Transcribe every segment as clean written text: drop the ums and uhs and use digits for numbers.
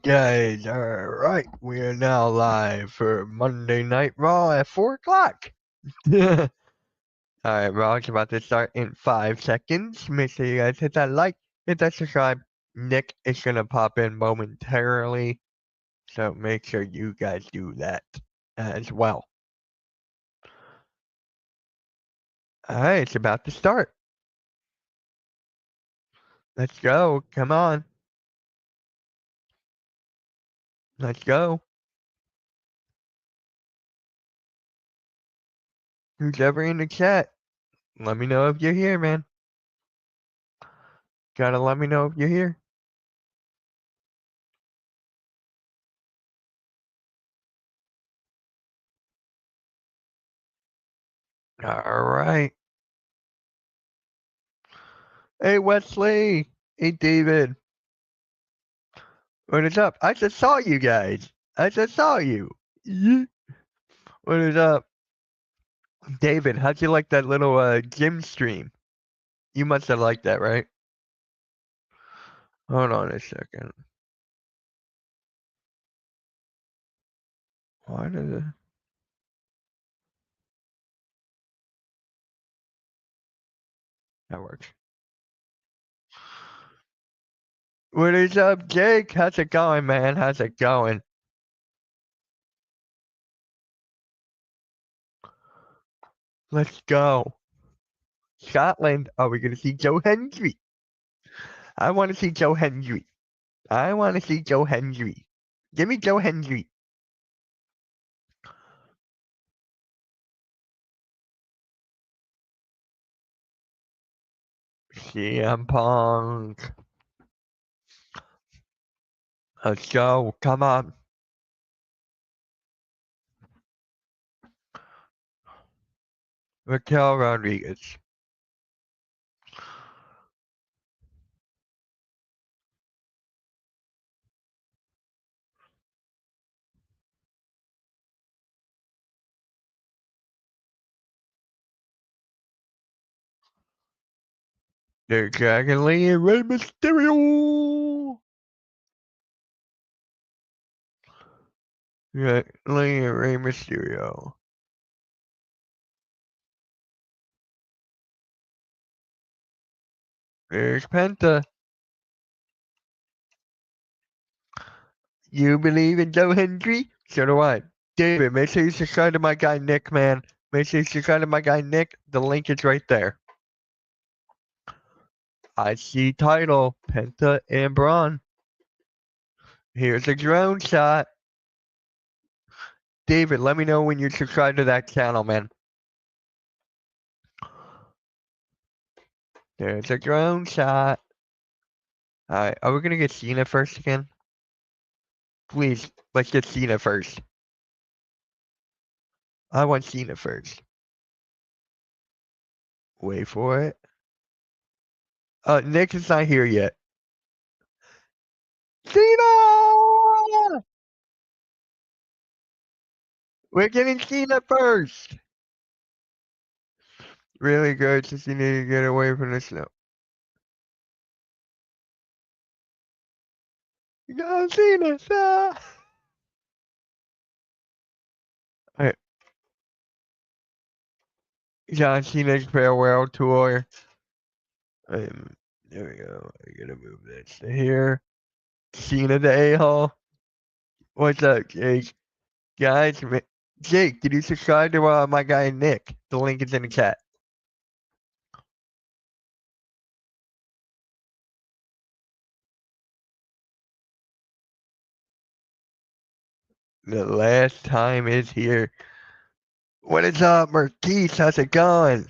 guys, alright, we are now live for Monday Night Raw at 4 o'clock. Alright, Raw's about to start in 5 seconds. Make sure you guys hit that like, hit that subscribe. Nick is gonna pop in momentarily, so make sure you guys do that as well. Alright, it's about to start. Let's go, come on. Let's go. Who's ever in the chat? Let me know if you're here, man. Gotta let me know if you're here. Alright. Hey, Wesley. Hey, David. What is up? I just saw you guys. I just saw you. Yeah. What is up? David, how'd you like that little gym stream? You must have liked that, right? Hold on a second. Why did it? That works. What is up, Jake? How's it going, man? How's it going? Let's go. Scotland. Are we gonna see Joe Hendry? I want to see Joe Hendry. I want to see Joe Hendry. Give me Joe Hendry. CM Punk. Let's go. Come on. Raquel Rodriguez. The Dragon Lee and Rey Mysterio. Dragon Lee and Rey Mysterio. There's Penta. You believe in Joe Hendry? So do I. David, make sure you subscribe to my guy Nick, man. Make sure you subscribe to my guy Nick. The link is right there. IC title, Penta and Braun. Here's a drone shot. David, let me know when you subscribe to that channel, man. There's a drone shot. Alright, are we gonna get Cena first again? Please, let's get Cena first. I want Cena first. Wait for it. Nick is not here yet. Cena! We're getting Cena first. Really good, since you need to get away from the snow. You got Cena! Alright. John Cena's farewell tour. There we go. I gotta move this to here. Cena the a-hole. What's up, Jake? Guys, Jake, did you subscribe to my guy Nick? The link is in the chat. The last time is here. What is up, Marquise? How's it going?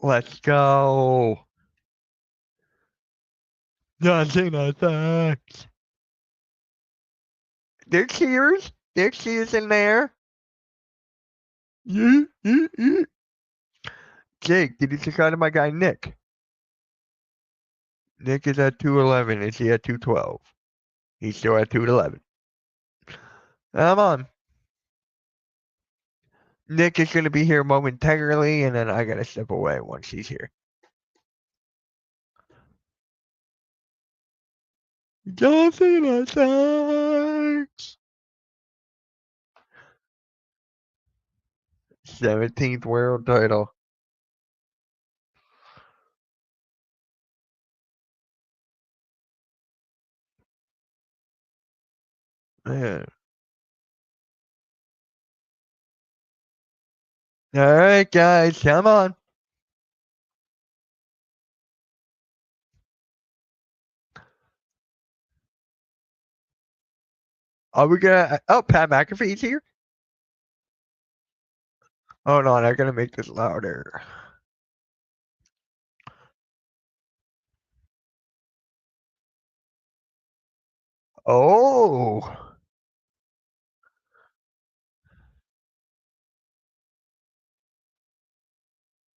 Let's go. John Cena sucks. There's cheers. There's cheers in there. Yeah. Jake, did you subscribe to my guy Nick? Nick is at 211. Is he at 212? He's still at 211. Come on. Nick is going to be here momentarily, and then I got to step away once he's here. John Cena sucks. 17th world title. Man. Alright, guys, come on. Are we gonna. Oh, Pat McAfee's here? Hold on, I gotta make this louder. Oh.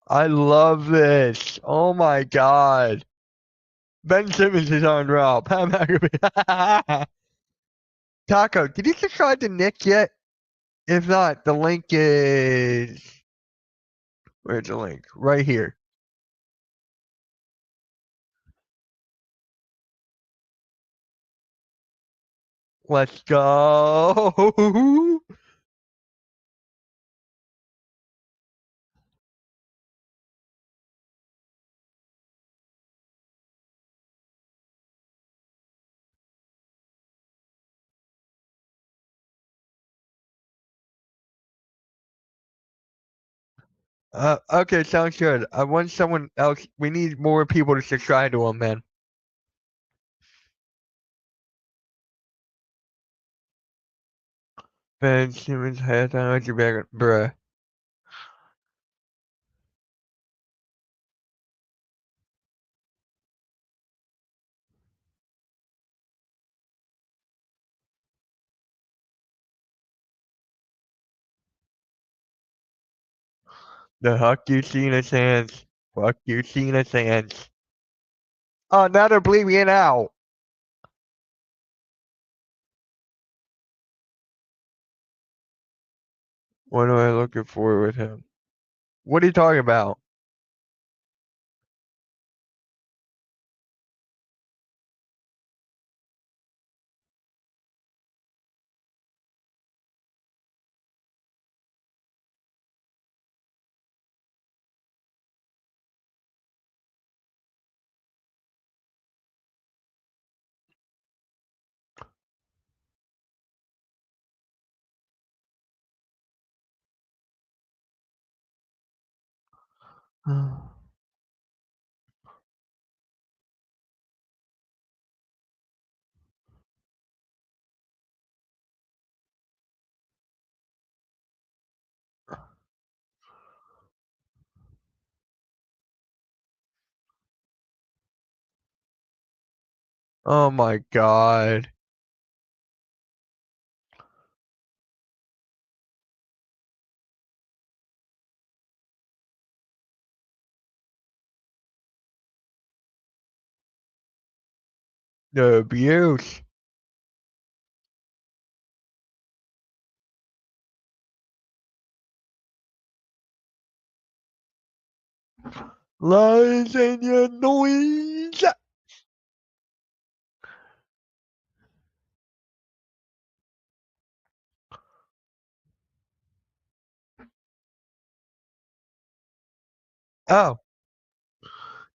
I love this. Oh my god. Ben Simmons is on Raw. Pat McAfee. Taco, did you subscribe to Nick yet? If not, the link is. Where's the link? Right here. Let's go. Okay, sounds good. I want someone else. We need more people to subscribe to him, man. Ben Simmons has on your back, bruh. The Huck you seen his hands. Fuck you seen his hands. Oh, now they're bleeding it out. What am I looking for with him? What are you talking about? Oh my god. The abuse. Lies in your noise. Oh,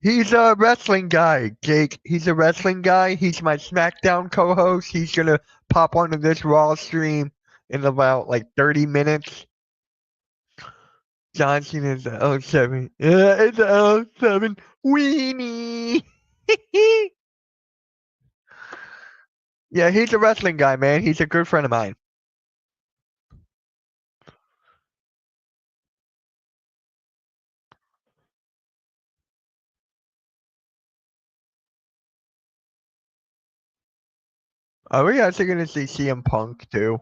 he's a wrestling guy, Jake. He's a wrestling guy. He's my SmackDown co-host. He's gonna pop onto this Raw stream in about like 30 minutes. John Cena's the L7. Yeah, it's the L7. Weenie. Yeah, he's a wrestling guy, man. He's a good friend of mine. Are we actually gonna see CM Punk too?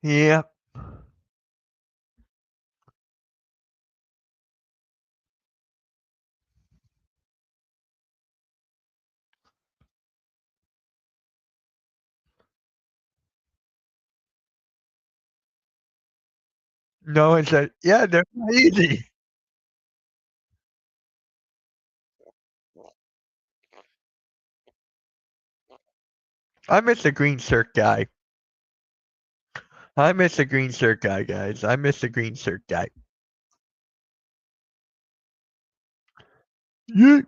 Yeah. No one said, yeah, they're not easy. I miss the green shirt guy. I miss the green shirt guy, guys. I miss the green shirt guy. Yeah.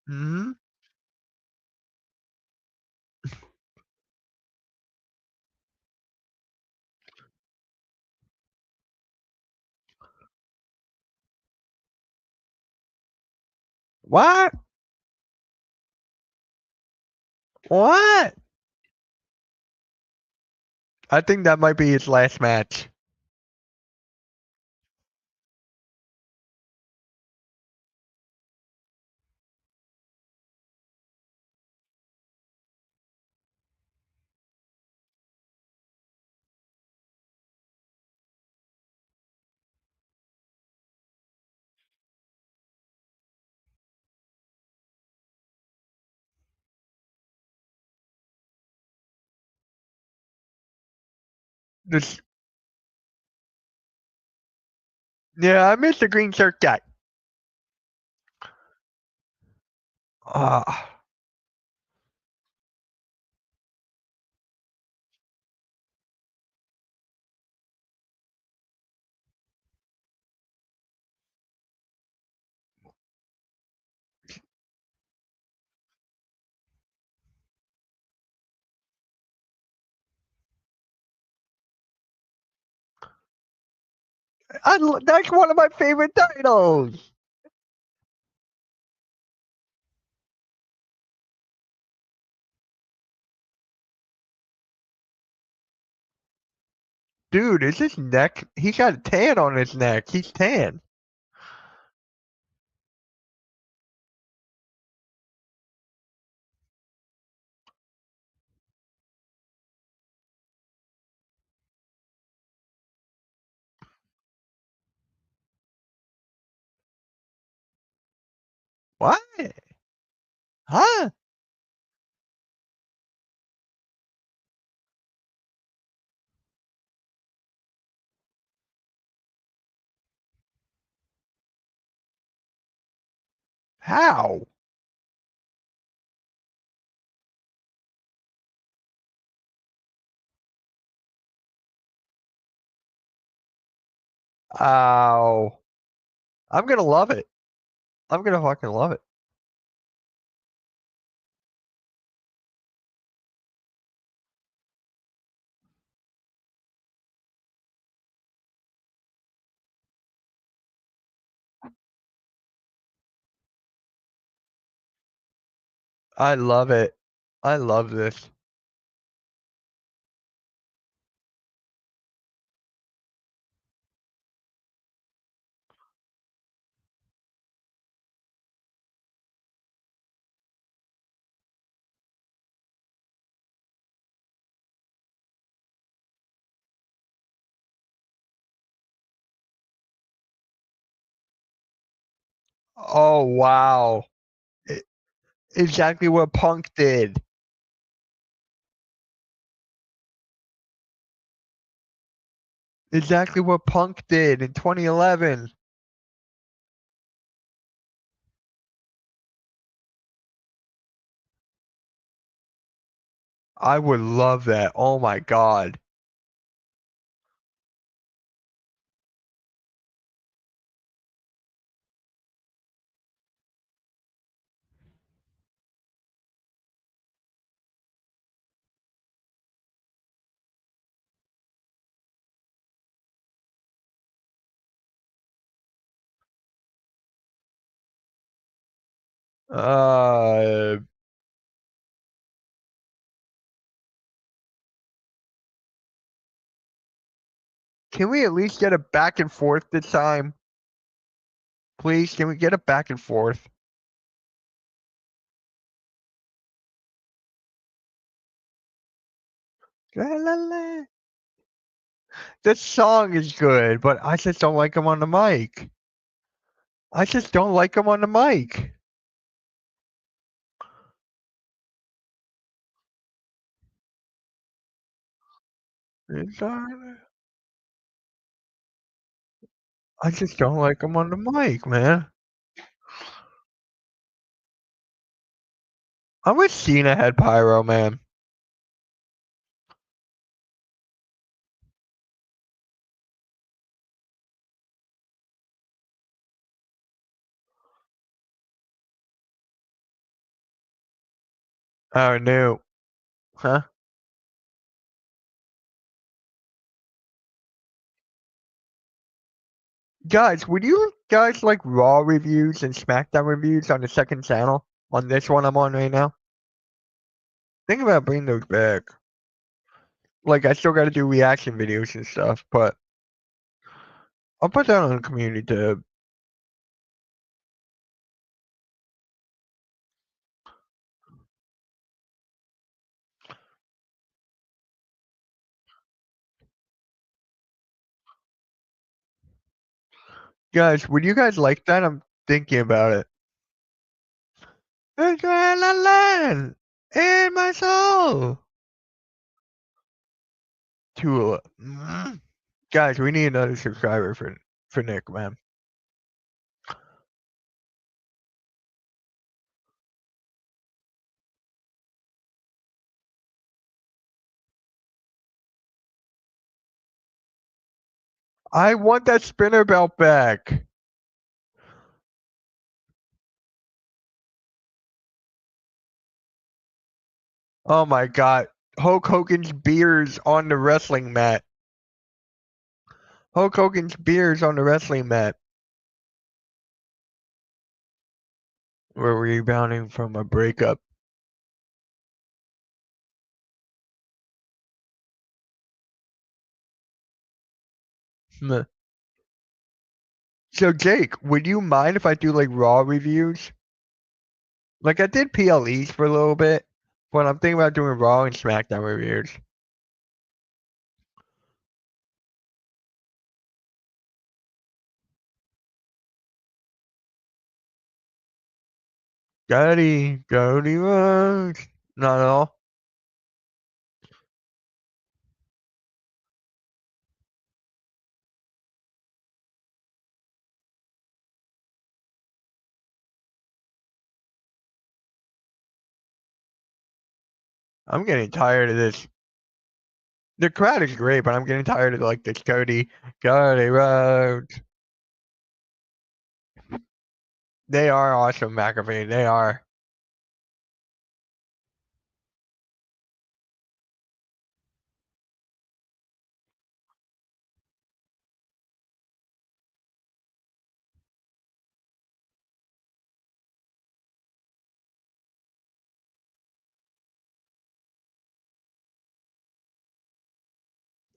Hmm. What? What? I think that might be his last match. This, yeah, I miss the green shirt guy. Ah, that's one of my favorite titles. Dude, is his neck? He got a tan on his neck. He's tan. What? Huh? How? Ow. I'm gonna love it. I'm gonna fucking love it. I love it. I love this. Oh wow. I- Exactly what Punk did. Exactly what Punk did in 2011. I would love that. Oh my god. Uh, can we at least get a back and forth this time? Please, can we get a back and forth? La, la, la. The song is good, but I just don't like him on the mic. I just don't like him on the mic. I just don't like him on the mic, man. I wish Cena had pyro, man. Oh no. Huh? Guys, would you guys like Raw reviews and SmackDown reviews on the second channel? On this one I'm on right now? Think about bringing those back. Like, I still gotta do reaction videos and stuff, but I'll put that on the community tab. Guys, would you guys like that? I'm thinking about it. Adrenaline in my soul. Tula. Guys, we need another subscriber for Nick, man. I want that spinner belt back. Oh my god. Hulk Hogan's beers on the wrestling mat. Hulk Hogan's beers on the wrestling mat. We're rebounding from a breakup. So Jake, would you mind if I do like Raw reviews? Like I did PLEs for a little bit, but I'm thinking about doing Raw and SmackDown reviews. Cody Rhodes. Not at all. I'm getting tired of this. The crowd is great, but I'm getting tired of like this Cody Rhodes. They are awesome, McAfee. They are.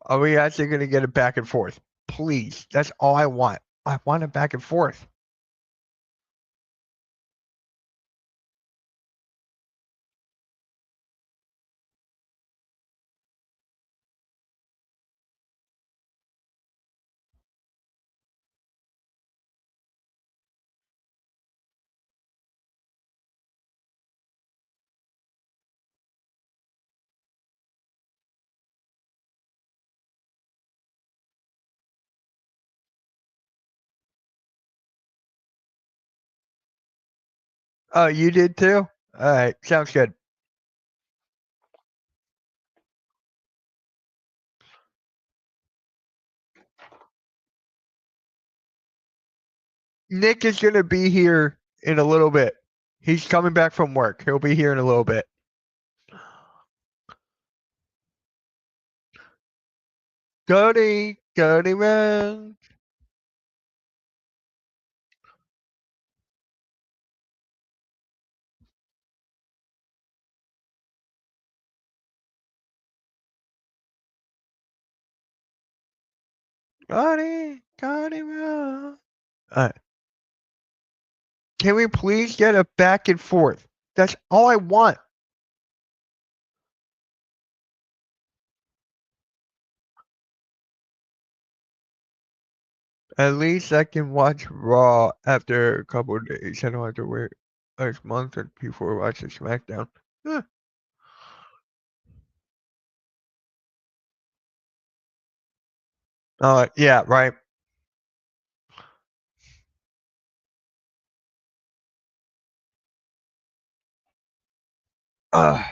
Are we actually gonna get it back and forth? Please. That's all I want. I want it back and forth. Oh, you did too? Alright, sounds good. Nick is gonna be here in a little bit. He's coming back from work. He'll be here in a little bit. Cody man. Cody man. Alright. Can we please get a back and forth? That's all I want. At least I can watch Raw after a couple of days. I don't have to wait a month before watching SmackDown. Huh. Yeah, right. Uh,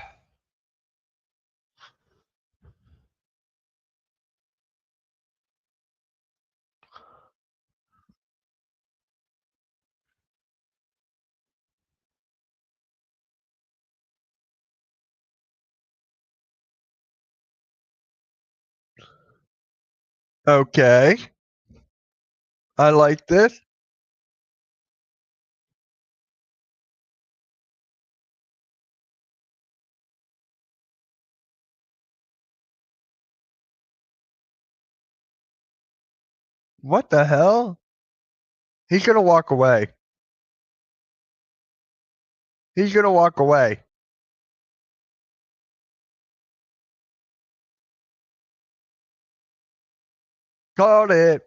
okay. I like this. What the hell? He's gonna walk away. He's gonna walk away. Called it.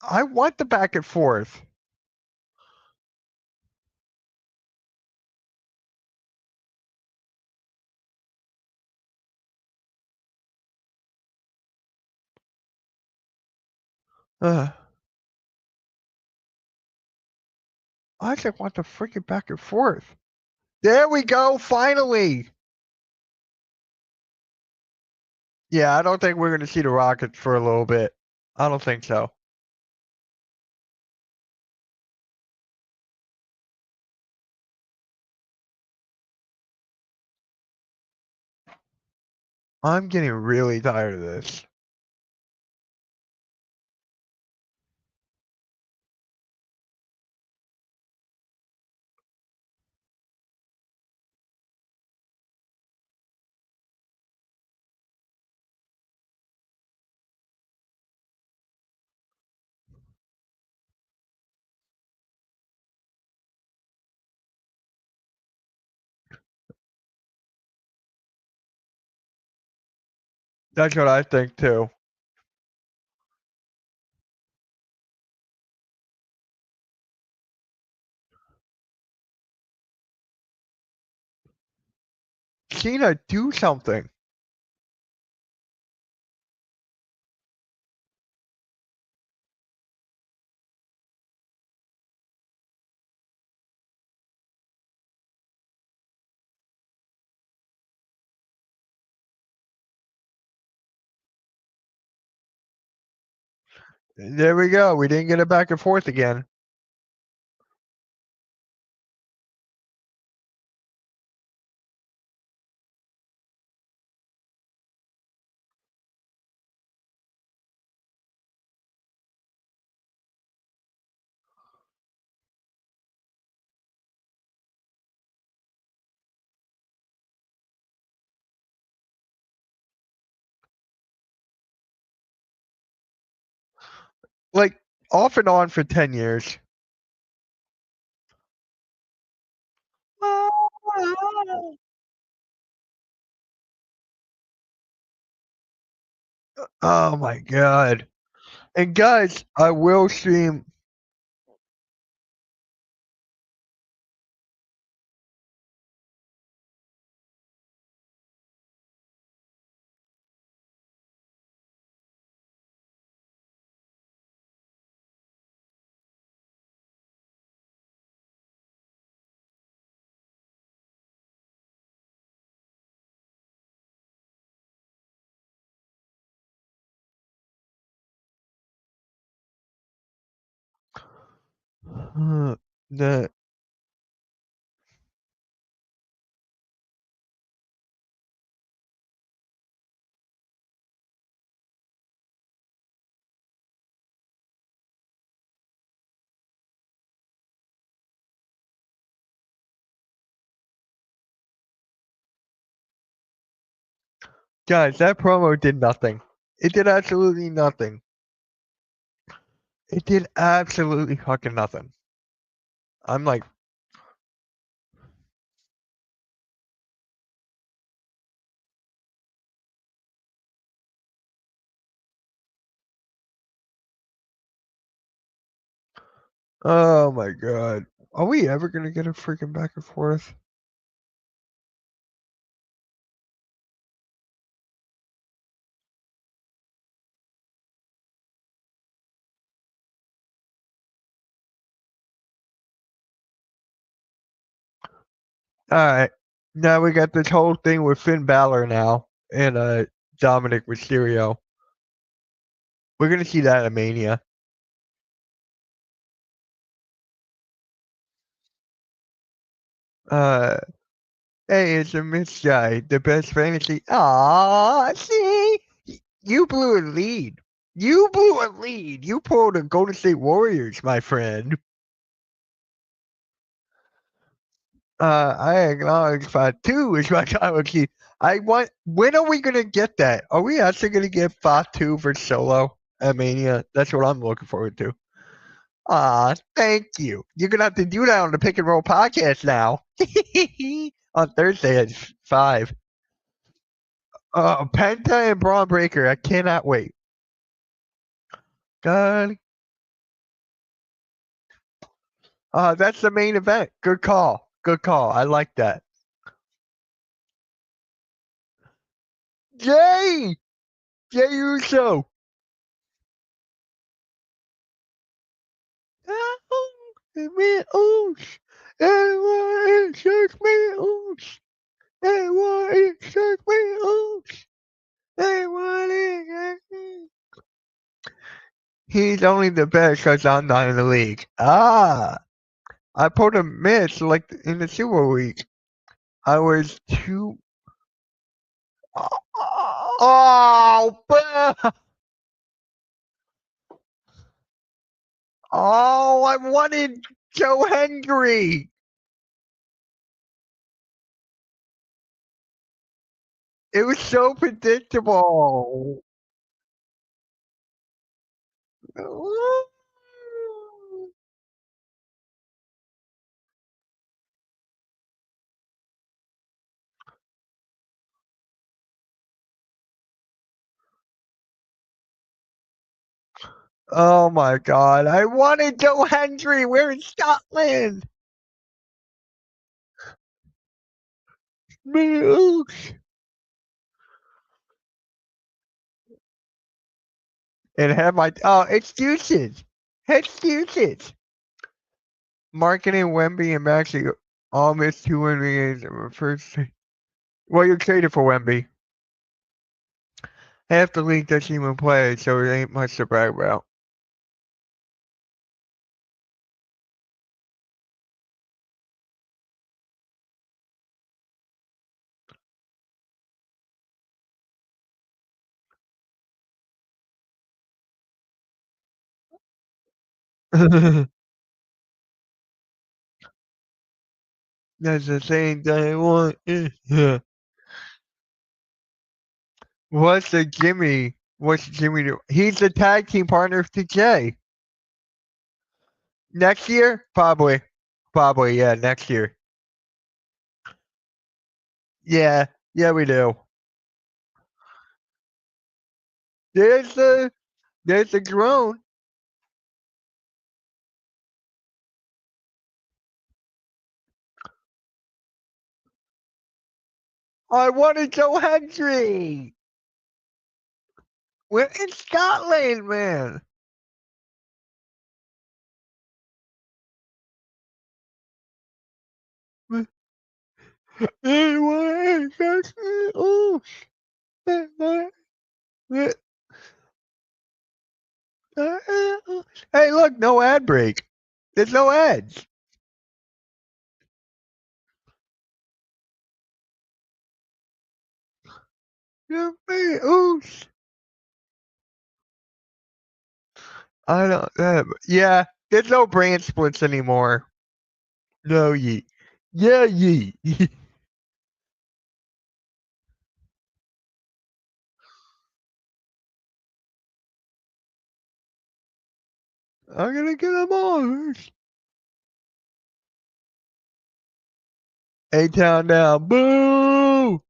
I want the back and forth. Uh, I just want the freaking back and forth. There we go, finally. Yeah, I don't think we're gonna see the Rockets for a little bit. I don't think so. I'm getting really tired of this. That's what I think too. Cena, do something. There we go. We didn't get it back and forth again. Like off and on for 10 years. Oh my god. And guys, I will stream. The guys, that promo did nothing. It did absolutely nothing. It did absolutely fucking nothing. I'm like, oh my god. Are we ever gonna get a freaking back and forth? Alright. Now we got this whole thing with Finn Balor now and Dominic Mysterio. We're gonna see that at Mania. Uh hey, it's a Mitch guy, the best fantasy. Aw, see? You blew a lead. You blew a lead. You pulled a Golden State Warriors, my friend. I acknowledge Fatu is my galaxy. I want. When are we gonna get that? Are we actually gonna get Fatu for solo at Mania? That's what I'm looking forward to. Ah, thank you. You're gonna have to do that on the Pick and Roll podcast now. On Thursday at 5. Penta and Braun Breaker. I cannot wait. God. That's the main event. Good call. Good call. I like that. Jay! Jay Uso. Me oosh. Everyone shake me oosh. Everyone shake me oosh. Everyone shake me. He's only the best because I'm not in the league. Ah, I pulled a miss like in the Super Week. I was too. Oh, oh! I wanted Joe Hendry. It was so predictable. Oh my god, I wanted Joe Hendry. We're in Scotland. And have my excuses. Excuses. Marketing Wemby and Maxey all missed 2 games in the first. Well, you're traded for Wemby. Half the league doesn't even play, so it ain't much to brag about. That's the same thing I want. What's Jimmy? What's Jimmy do? He's the tag team partner to Jay. Next year? Probably. Probably, yeah, next year. Yeah, yeah, we do. There's the drone. I wanted Joe Hendry. We're in Scotland, man. Oh, hey, look, no ad break. There's no ads. Ooh, I don't. Yeah, there's no brand splits anymore. No ye. Yeah ye. I'm gonna get them all. A-Town down. Boo!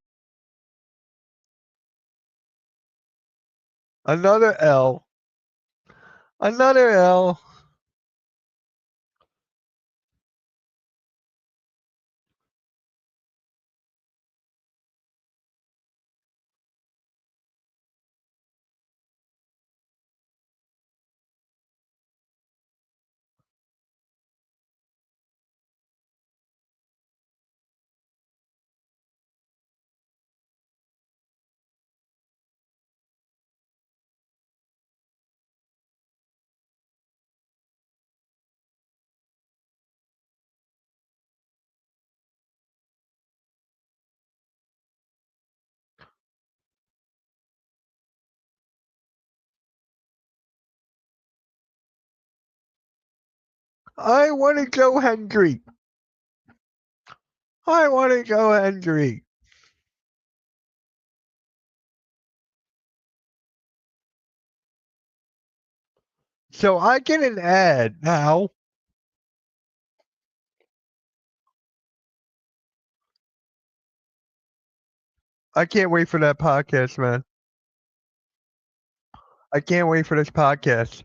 Another L. Another L. I want to go hungry. I want to go hungry. So I get an ad now. I can't wait for that podcast, man. I can't wait for this podcast.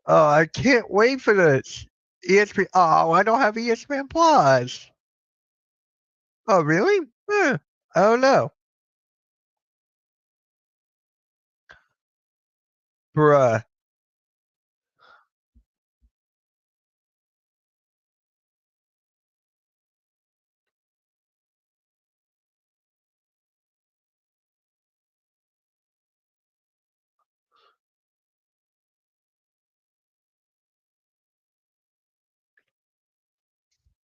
Oh, I can't wait for this. ESPN. Oh, I don't have ESPN Plus. Oh, really? I don't know. Bruh.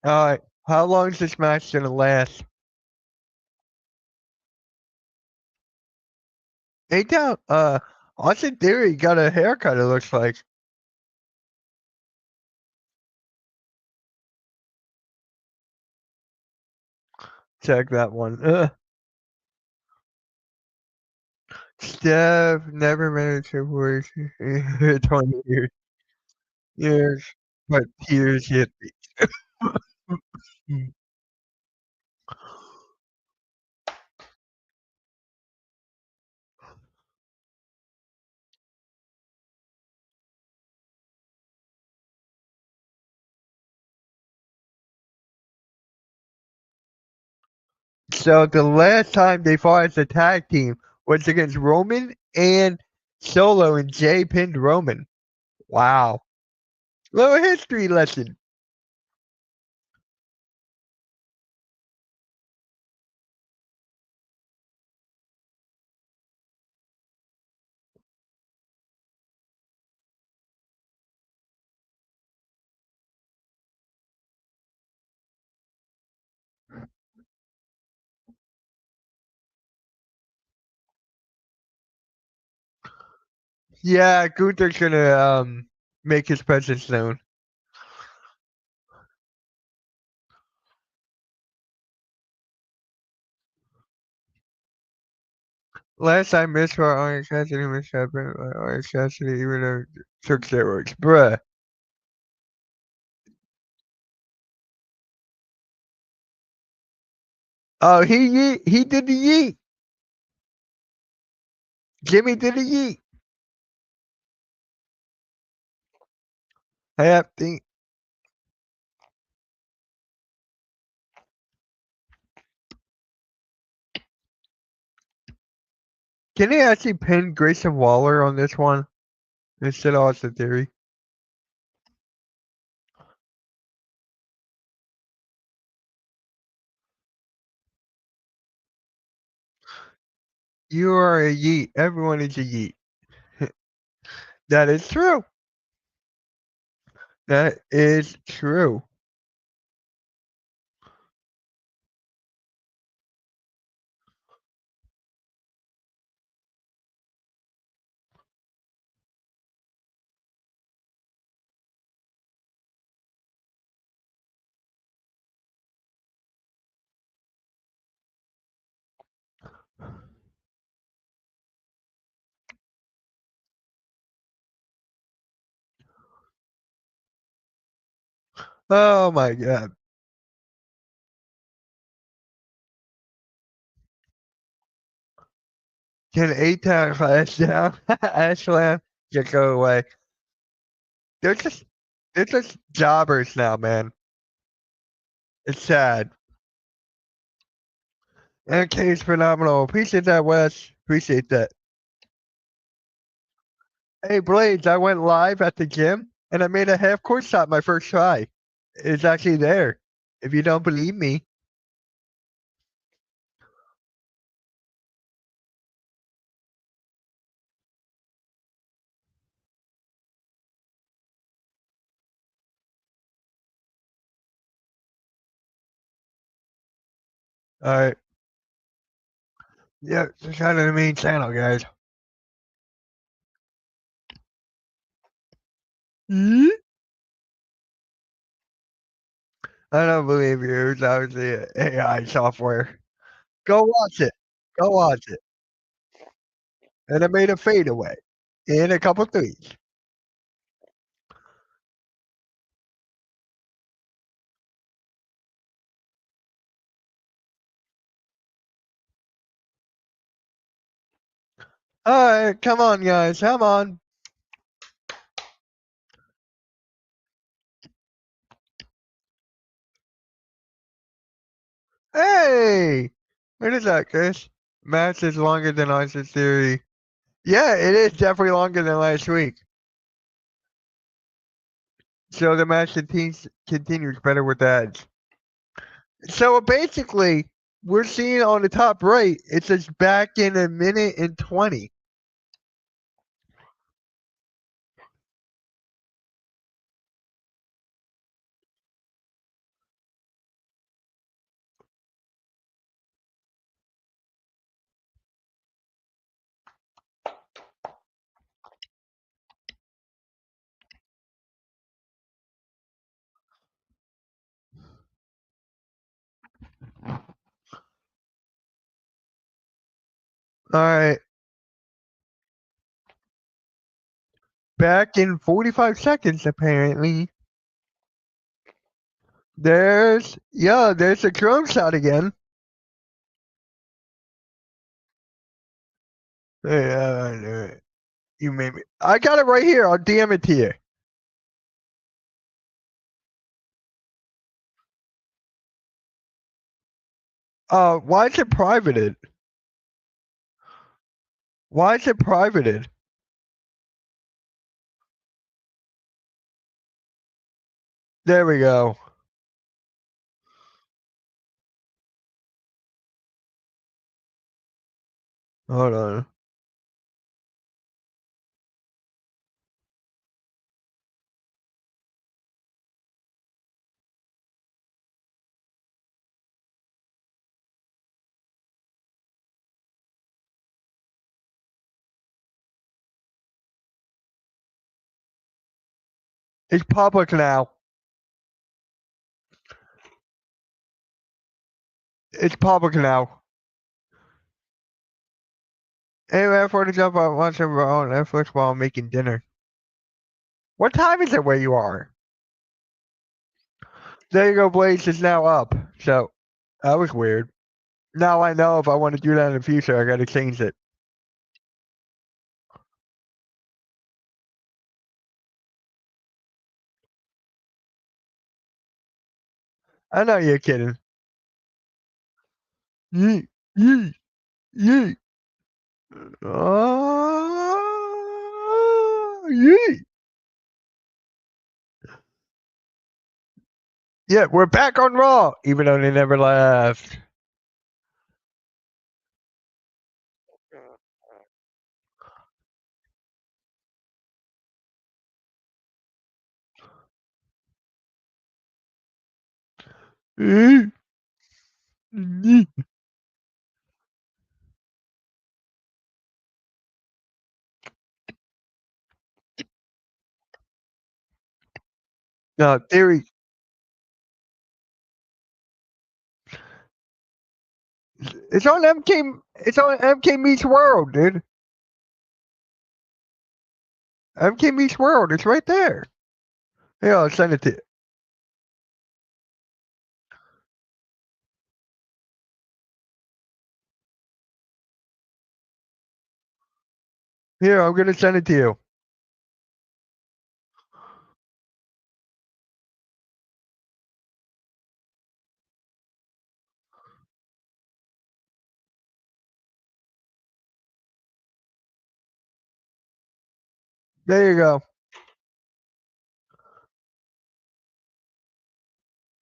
All right. How long is this match gonna last? Ain't that Austin Theory got a haircut, it looks like. Check that one. Steph never made a Triple H 20 years, but tears hit me. So the last time they fought as a tag team was against Roman and Solo, and Jay pinned Roman. Wow. Little history lesson. Yeah, Gunther's gonna make his presence known. Last I missed for Orange Cassidy missed happened Orange Cassidy even though took steroids. Bruh. Oh, he did the yeet. Jimmy did the yeet. I have think can they actually pin Grayson Waller on this one instead of Austin Theory? You are a yeet. Everyone is a yeet. That is true. That is true. Oh my god. Can 8 times flash down? Ashland, just go away. They're just they're just jobbers now, man. It's sad. NK is phenomenal. Appreciate that, Wes. Appreciate that. Hey, Blades, I went live at the gym and I made a half court shot my first try. It's actually there. If you don't believe me. Alright. Yeah, just out of the main channel, guys. Hmm? I don't believe you. It's obviously AI software. Go watch it. Go watch it. And I made a fadeaway and a couple threes. Alright, come on, guys. Come on. Hey! What is that, Chris? Match is longer than Einstein's theory. Yeah, it is definitely longer than last week. So the match continues better with ads. So basically, we're seeing on the top right, it says back in a minute and 20. Alright, back in 45 seconds, apparently. There's a drone shot again. Hey, you made me. I got it right here. I'll DM it to you. Why is it privated? Why is it privated? There we go. Hold on. It's public now. It's public now. Anyway, I to jump on watching on Netflix while making dinner. What time is it where you are? There you go, Blaze is now up. So that was weird. Now I know if I want to do that in the future, I gotta change it. I know you're kidding. Yeet, yeet, yeet. Yeet. Yeah, we're back on Raw, even though they never left. Yeet, yeet. No, Theory. It's on MK. It's on MK Meets World, dude. MK Meets World. It's right there. Here, I'll send it to you. Here, I'm gonna send it to you. There you go.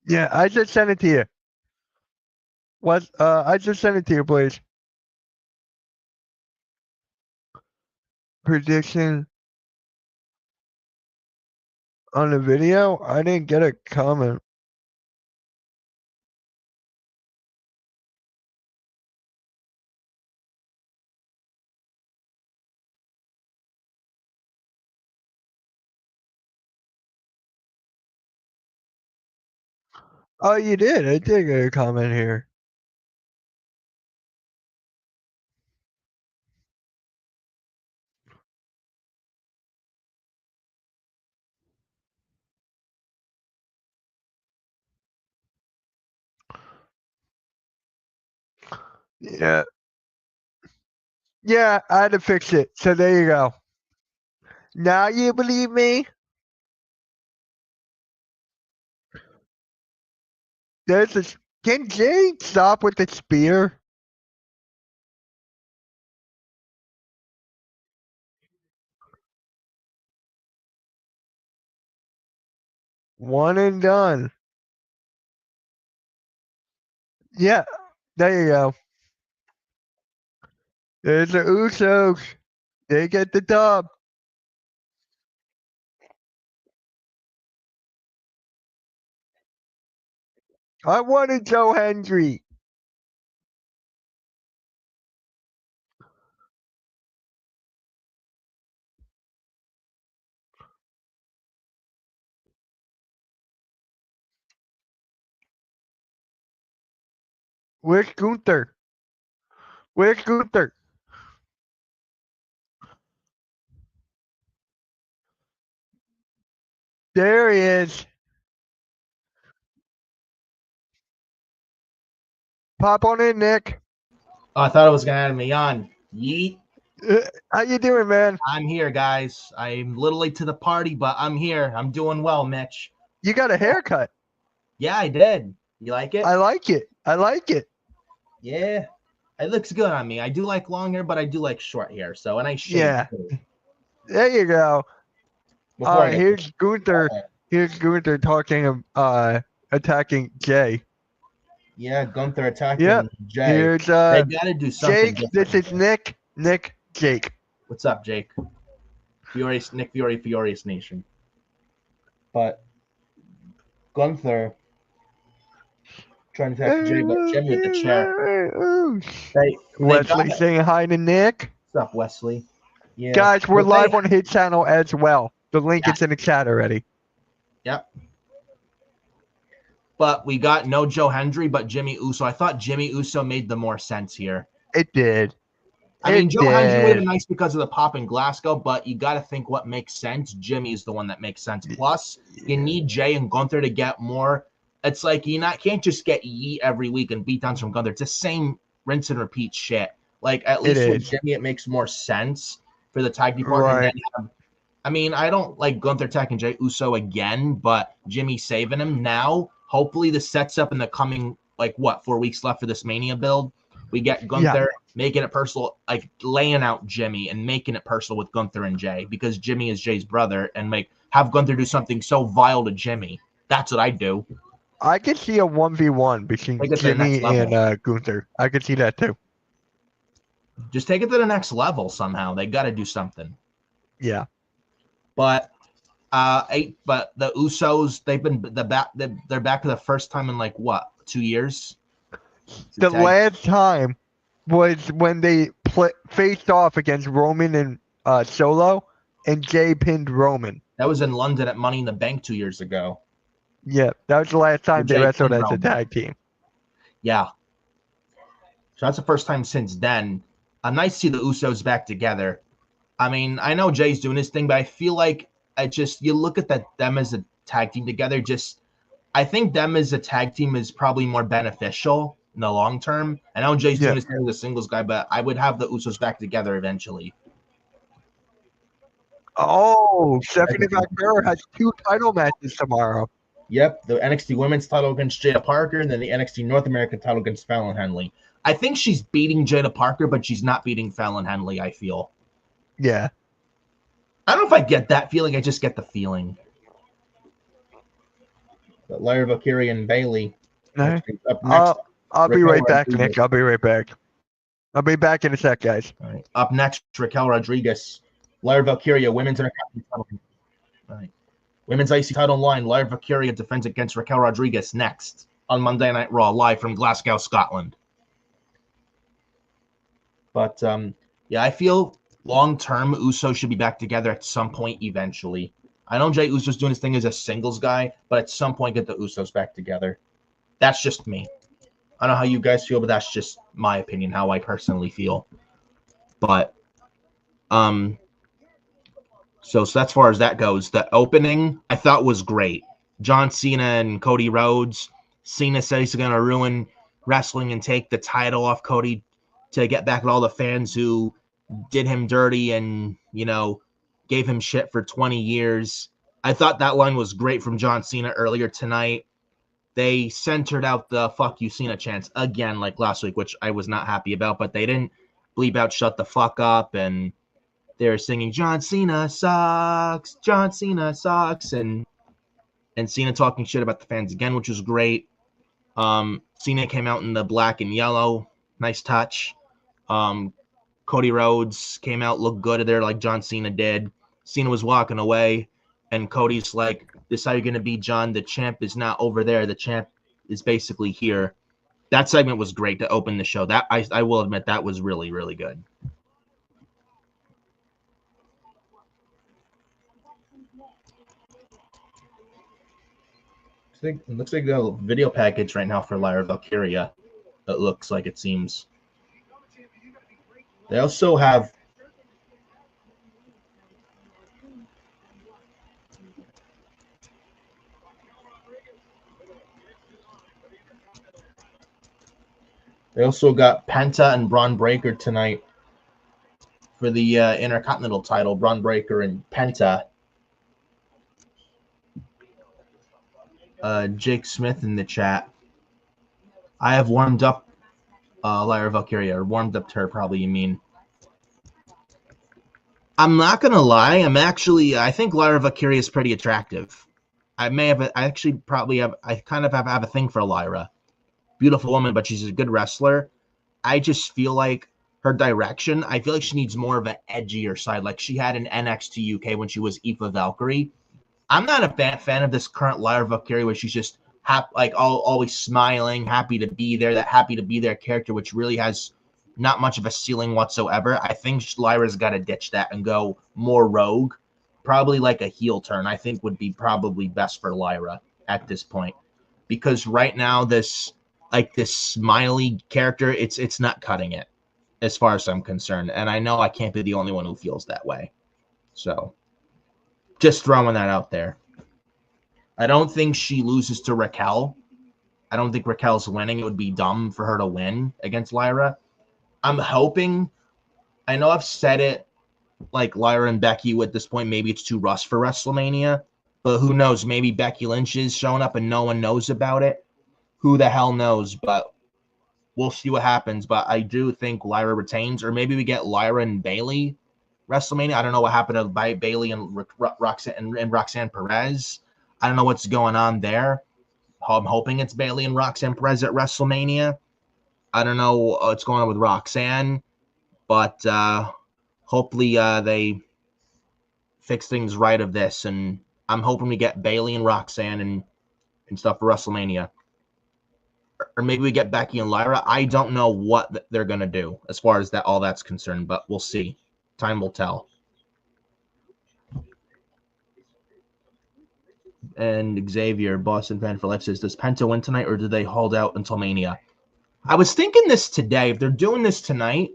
Yeah, I just sent it to you. What? I just sent it to you, please. Prediction on the video? I didn't get a comment. Oh, you did? I did get a comment here. Yeah. Yeah, I had to fix it. So there you go. Now you believe me? There's this. Can Jay stop with the spear? One and done. Yeah, there you go. There's the Usos. They get the dub. I wanted Joe Hendry. Where's Gunther? Where's Gunther? There he is. Pop on in, Nick. Oh, I thought it was gonna have me on. Yeet. How you doing, man? I'm here, guys. I'm a little late to the party, but I'm here. I'm doing well, Mitch. You got a haircut. Yeah, I did. You like it? I like it. I like it. Yeah. It looks good on me. I do like long hair, but I do like short hair. So, and I shave Yeah. too. There you go. Before I get Here's Gunther. Here's Gunther talking, attacking Jay. yeah, Gunther attacking Yep. Jay. Here's They gotta do something Jake. different. This is Nick. Nick. Jake. What's up, Jake? Nick Fury, Furious Nation. But Gunther trying to attack Jay, but Jimmy with the chair. Wesley saying hi to Nick. What's up, Wesley? Yeah. Guys, we're live on his channel as well. The link is in the chat already. Yep. But we got no Joe Hendry, but Jimmy Uso. I thought Jimmy Uso made the more sense here. It did. I mean, Joe Hendry would have been nice because of the pop in Glasgow, but you got to think what makes sense. Jimmy is the one that makes sense. Plus, you need Jay and Gunther to get more. It's like you can't just get Yeet every week and beatdowns from Gunther. It's the same rinse and repeat shit. Like at least with Jimmy, it makes more sense for the tag department. Right. And I mean, I don't like Gunther attacking Jay Uso again, but Jimmy saving him now. Hopefully, this sets up in the coming 4 weeks left for this Mania build. We get Gunther making it personal, like laying out Jimmy and making it personal with Gunther and Jay because Jimmy is Jay's brother, and have Gunther do something so vile to Jimmy. That's what I do. I could see a 1v1 between Jimmy and Gunther. I could see that too. Just take it to the next level somehow. They got to do something. Yeah. But but the Usos, they're back for the first time in 2 years. The last time was when they faced off against Roman and Solo, and Jay pinned Roman. That was in London at Money in the Bank 2 years ago. Yeah, that was the last time they wrestled as a tag team. Yeah. So that's the first time since then. Nice to see the Usos back together. I mean, I know Jay's doing his thing, but I feel like you look at them as a tag team together. I think them as a tag team is probably more beneficial in the long term. I know Jay's doing his thing as a singles guy, but I would have the Usos back together eventually. Oh, Stephanie McMahon has 2 title matches tomorrow. Yep, the NXT Women's title against Jada Parker, and then the NXT North American title against Fallon Henley. I think she's beating Jada Parker, but she's not beating Fallon Henley, I feel. Yeah. I don't know if I get that feeling. I just get the feeling. But Lyra Valkyria and Bailey Right. up next. I'll be Raquel right back, Rodriguez. Nick. I'll be right back. I'll be back in a sec, guys. All right. Up next, Raquel Rodriguez. Lyra Valkyria, women's Intercontinental title. All right. Women's IC title line. Lyra Valkyria defends against Raquel Rodriguez next on Monday Night Raw, live from Glasgow, Scotland. But yeah, I feel long-term Uso should be back together at some point eventually. I know Jey Uso's doing his thing as a singles guy, but at some point get the Usos back together. That's just me. I don't know how you guys feel, but that's just my opinion, how I personally feel. But so as far as that goes, the opening I thought was great. John Cena and Cody Rhodes. Cena said he's going to ruin wrestling and take the title off Cody to get back at all the fans who did him dirty and, gave him shit for 20 years. I thought that line was great from John Cena earlier tonight. They centered out the fuck you Cena chants again like last week, which I was not happy about, but they didn't bleep out shut the fuck up, and they were singing John Cena sucks, John Cena sucks, and Cena talking shit about the fans again, which was great. Cena came out in the black and yellow. Nice touch. Cody Rhodes came out, looked good there like John Cena did. Cena was walking away, and Cody's like, this is how you're going to be, John. The champ is not over there. The champ is basically here. That segment was great to open the show. That I will admit that was really, really good. It looks like a video package right now for Lyra Valkyria. It looks like it seems. They also have got Penta and Braun Breaker tonight for the Intercontinental title. Braun Breaker and Penta. Jake Smith in the chat. I have warmed up Lyra Valkyria, or warmed up to her, probably you mean. I'm not going to lie. I think Lyra Valkyria is pretty attractive. I kind of have a thing for Lyra. Beautiful woman, but she's a good wrestler. I just feel like her direction, I feel like she needs more of an edgier side, like she had in NXT UK when she was Aoife Valkyrie. I'm not a fan of this current Lyra Valkyrie where she's just always smiling, happy to be there, that happy to be there character, which really has not much of a ceiling whatsoever. I think Lyra's got to ditch that and go more rogue, probably like a heel turn. I think would be probably best for Lyra at this point, because right now this smiley character, it's not cutting it as far as I'm concerned, and I know I can't be the only one who feels that way. So just throwing that out there. I don't think she loses to Raquel. I don't think Raquel's winning. It would be dumb for her to win against Lyra. I'm hoping, I know I've said it, like Lyra and Becky at this point, maybe it's too rushed for WrestleMania, but who knows? Maybe Becky Lynch is showing up and no one knows about it. Who the hell knows? But we'll see what happens. But I do think Lyra retains, or maybe we get Lyra and Bailey WrestleMania. I don't know what happened to Bailey and Roxanne Perez. I don't know what's going on there. I'm hoping it's Bailey and Roxanne Perez at WrestleMania. I don't know what's going on with Roxanne, but hopefully they fix things right of this. And I'm hoping we get Bailey and Roxanne and stuff for WrestleMania. Or maybe we get Becky and Lyra. I don't know what they're going to do as far as all that's concerned, but we'll see. Time will tell. And Xavier, Boston fan for life, says, does Penta win tonight or do they hold out until Mania? I was thinking this today. If they're doing this tonight,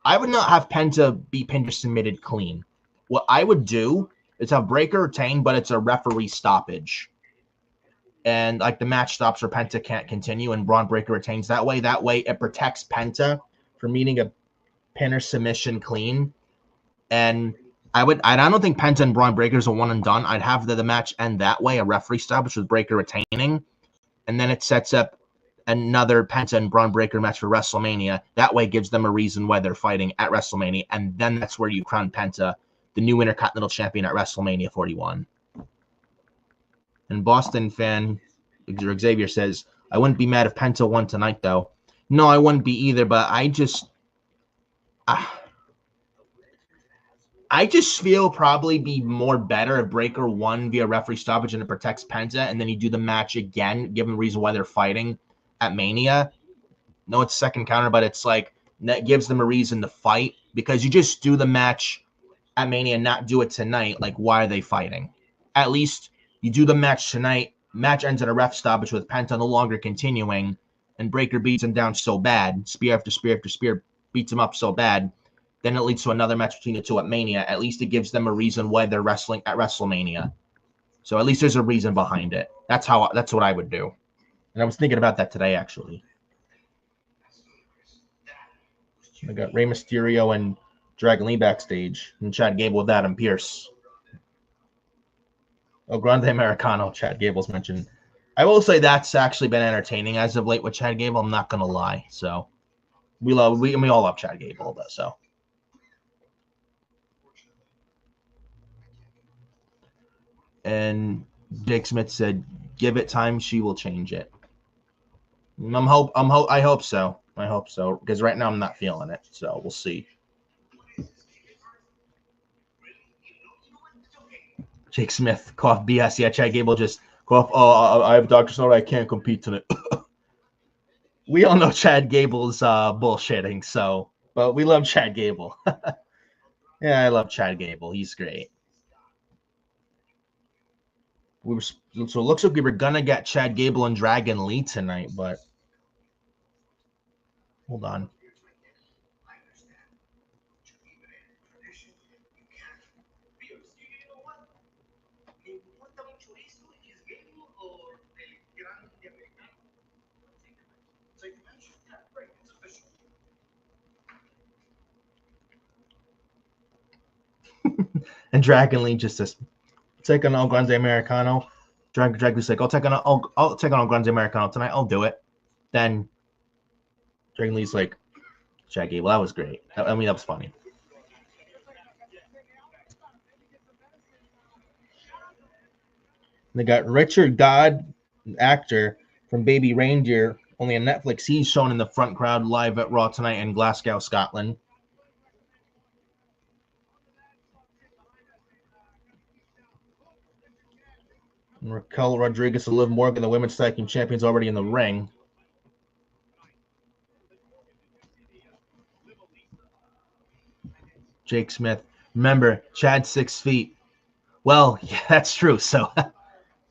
I would not have Penta be pinned or submitted clean. What I would do is have Breaker retain, but it's a referee stoppage. And like the match stops or Penta can't continue and Braun Breaker retains that way. That way it protects Penta from meeting a pin or submission clean. And I don't think Penta and Braun Breaker's a one and done. I'd have the match end that way, a referee stoppage with Breaker retaining, and then it sets up another Penta and Braun Breaker match for WrestleMania. That way gives them a reason why they're fighting at WrestleMania, and then that's where you crown Penta the new Intercontinental Champion at WrestleMania 41. And Boston fan Xavier says, I wouldn't be mad if Penta won tonight, though. No, I wouldn't be either, but I just feel probably be more better if Breaker won via referee stoppage and it protects Penta, and then you do the match again, give them a reason why they're fighting at Mania. No, it's second counter, but it's like that gives them a reason to fight, because you just do the match at Mania and not do it tonight. Like, why are they fighting? At least you do the match tonight. Match ends at a ref stoppage with Penta no longer continuing, and Breaker beats him down so bad, spear after spear after spear, beats him up so bad. Then it leads to another match between the two at Mania. At least it gives them a reason why they're wrestling at WrestleMania. So at least there's a reason behind it. That's what I would do. And I was thinking about that today, actually. I got Rey Mysterio and Dragon Lee backstage, and Chad Gable with Adam Pearce. Oh, Grande Americano, Chad Gable's mentioned. I will say that's actually been entertaining as of late with Chad Gable. I'm not gonna lie. So we all love Chad Gable, though. So. And Jake Smith said, "Give it time, she will change it." I hope so. I hope so, because right now I'm not feeling it. So we'll see. Jake Smith, cough BS. Yeah, Chad Gable just cough. Oh, I have Dr. Snow. I can't compete tonight. We all know Chad Gable's bullshitting. So, but we love Chad Gable. Yeah, I love Chad Gable. He's great. So it looks like we were gonna get Chad Gable and Dragon Lee tonight, but hold on. And Dragon Lee just says, "Take on El Grande Americano." Dragon Lee's like, I'll take on El Grande Americano tonight. I'll do it." Then Dragon Lee's like, "Chad Gable, that was great. I mean, that was funny." They got Richard Dodd, actor from Baby Reindeer, only on Netflix. He's shown in the front crowd live at Raw tonight in Glasgow, Scotland. And Raquel Rodriguez and Liv Morgan, the women's tag team champions, already in the ring. Jake Smith. Remember, Chad's 6 feet. Well, yeah, that's true. So,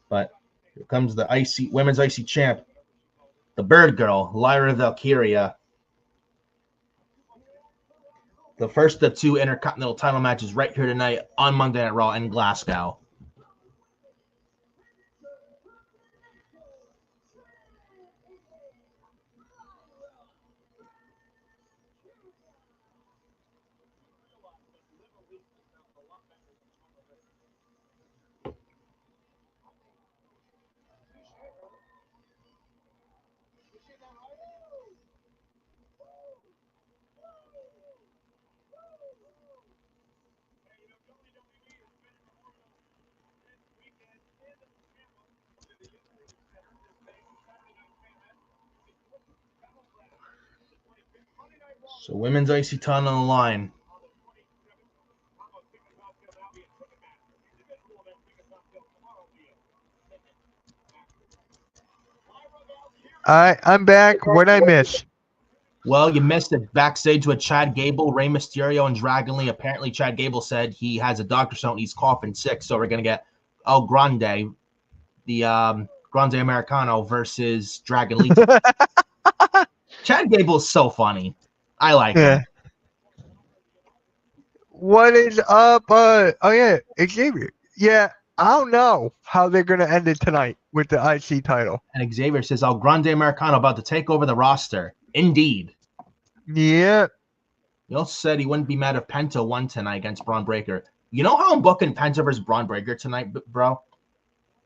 but here comes the women's IC champ, the Bird Girl, Lyra Valkyria. The first of 2 Intercontinental title matches right here tonight on Monday Night Raw in Glasgow. So women's IC title on the line. I'm back. What'd I miss? Well, you missed it backstage with Chad Gable, Rey Mysterio, and Dragon Lee. Apparently, Chad Gable said he has a doctor's note and he's coughing sick, so we're going to get El Grande, the Grande Americano versus Dragon Lee. Chad Gable's so funny. I like him. What is up? Oh, yeah, Xavier. Yeah, I don't know how they're going to end it tonight with the IC title. And Xavier says, El Grande Americano about to take over the roster. Indeed. Yeah. He also said he wouldn't be mad if Penta won tonight against Braun Breaker. You know how I'm booking Penta versus Braun Breaker tonight, bro?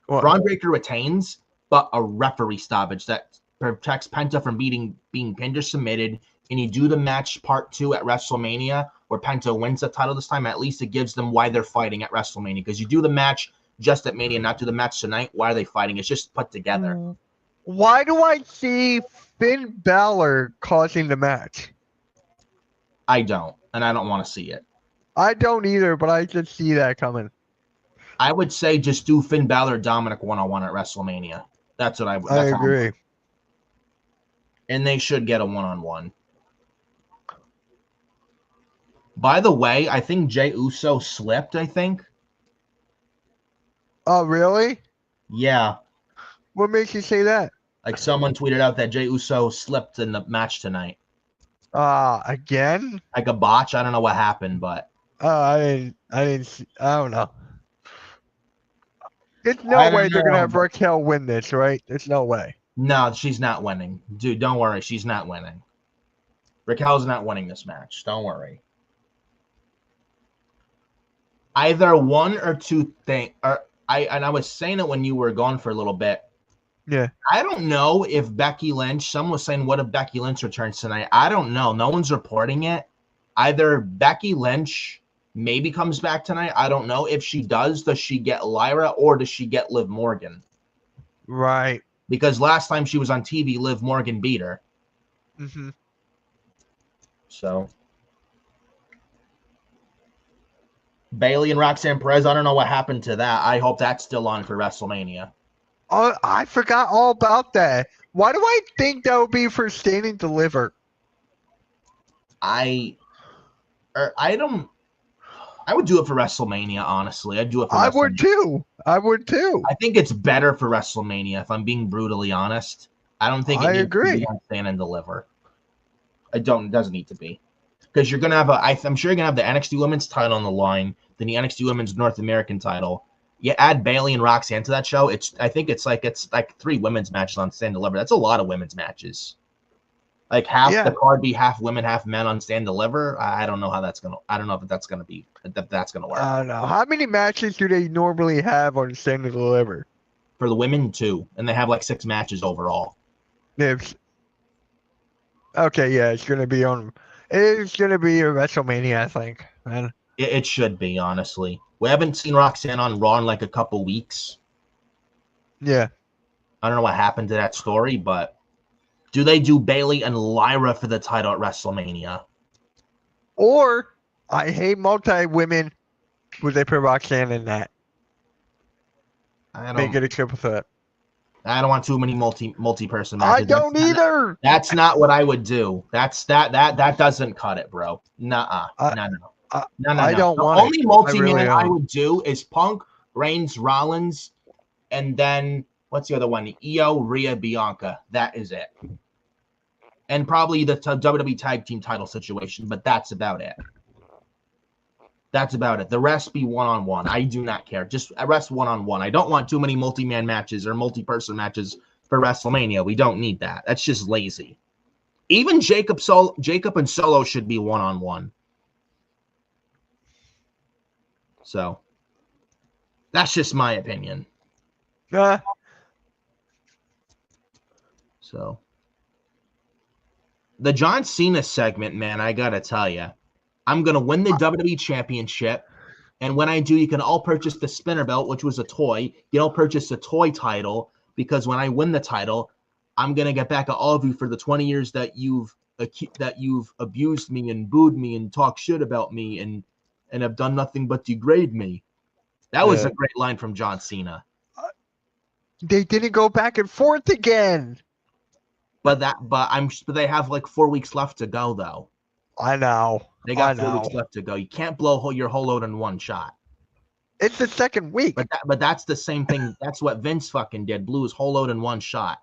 What? Braun Breaker retains, but a referee stoppage that protects Penta from being pinned or submitted. And you do the match part 2 at WrestleMania where Penta wins the title this time. At least it gives them why they're fighting at WrestleMania. Because you do the match just at Mania, not do the match tonight. Why are they fighting? It's just put together. Why do I see Finn Balor causing the match? I don't, and I don't want to see it. I don't either, but I just see that coming. I would say just do Finn Balor Dominic 1-on-1 at WrestleMania. That's what I would. I agree. And they should get a 1-on-1. By the way, I think Jey Uso slipped, I think. Oh, really? Yeah. What makes you say that? Like someone tweeted out that Jey Uso slipped in the match tonight. Again? Like a botch. I don't know what happened, but I didn't see, I don't know. There's no way they're gonna have Raquel win this, right? There's no way. No, she's not winning. Dude, don't worry. She's not winning. Raquel's not winning this match. Don't worry. Either one or two things. I was saying it when you were gone for a little bit. Yeah. I don't know if Becky Lynch, someone was saying, what if Becky Lynch returns tonight? I don't know. No one's reporting it. Either Becky Lynch maybe comes back tonight. I don't know. If she does she get Lyra or does she get Liv Morgan? Right. Because last time she was on TV, Liv Morgan beat her. Mm-hmm. So Bayley and Roxanne Perez, I don't know what happened to that. I hope that's still on for WrestleMania. Oh, I forgot all about that. Why do I think that would be for Stand and Deliver? I would do it for WrestleMania, honestly. I'd do it for I WrestleMania. would too. I think it's better for WrestleMania, if I'm being brutally honest. I don't think it needs to be on Stand and Deliver. It doesn't need to be. Because you're going to have I'm sure you're going to have the NXT Women's title on the line, then the NXT Women's North American title. You add Bayley and Roxanne to that show, I think it's like 3 women's matches on Stand and Deliver. That's a lot of women's matches. Like half the card be half women, half men on Stand and Deliver. I don't know how that's gonna. I don't know if that's gonna work. I don't know. How many matches do they normally have on Stand and Deliver? For the women, 2, and they have like 6 matches overall. Okay, yeah, it's gonna be on. It's gonna be a WrestleMania, I think. Man. It should be, honestly. We haven't seen Roxanne on Raw in like a couple weeks. Yeah. I don't know what happened to that story, but do they do Bayley and Lyra for the title at WrestleMania? Or I hate multi-women. Would they put Roxanne in that? Make it a triple threat. I don't want too many multi-person matches. I don't either. That's not what I would do. That doesn't cut it, bro. Nuh-uh. No. I don't want it. The only multi-man I would do is Punk, Reigns, Rollins, and then what's the other one? Io, Rhea, Bianca. That is it. And probably the WWE Tag Team title situation, but that's about it. The rest be one-on-one. I do not care. Just rest one-on-one. I don't want too many multi-man matches or multi-person matches for WrestleMania. We don't need that. That's just lazy. Even Jacob and Solo should be one-on-one. So that's just my opinion. So the John Cena segment, man, I gotta tell you, I'm gonna win the WWE Championship, and when I do, you can all purchase the spinner belt, which was a toy. You all purchase the toy title, because when I win the title, I'm gonna get back at all of you for the 20 years that you've abused me and booed me and talked shit about me and have done nothing but degrade me. That was a great line from John Cena. They didn't go back and forth again. But they have like 4 weeks left to go, though. I know. They got 4 weeks left to go. You can't blow your whole load in one shot. It's the second week. But that's the same thing. That's what Vince fucking did. Blew his whole load in one shot.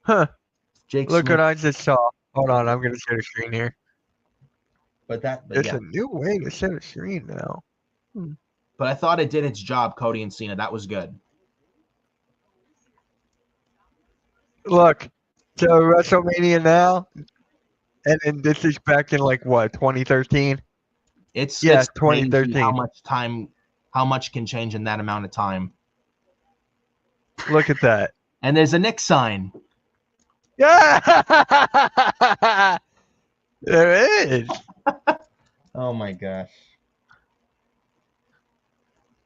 Huh. Jake Look Smith. what I just saw. Hold on, I'm gonna share the screen here. But it's a new way to share the screen now. But I thought it did its job, Cody and Cena. That was good. Look, so WrestleMania now, And then this is back in like what, 2013? Yeah, It's crazy 2013. how much can change in that amount of time. Look at that. And there's a Knicks sign. Yeah, there is. Oh my gosh.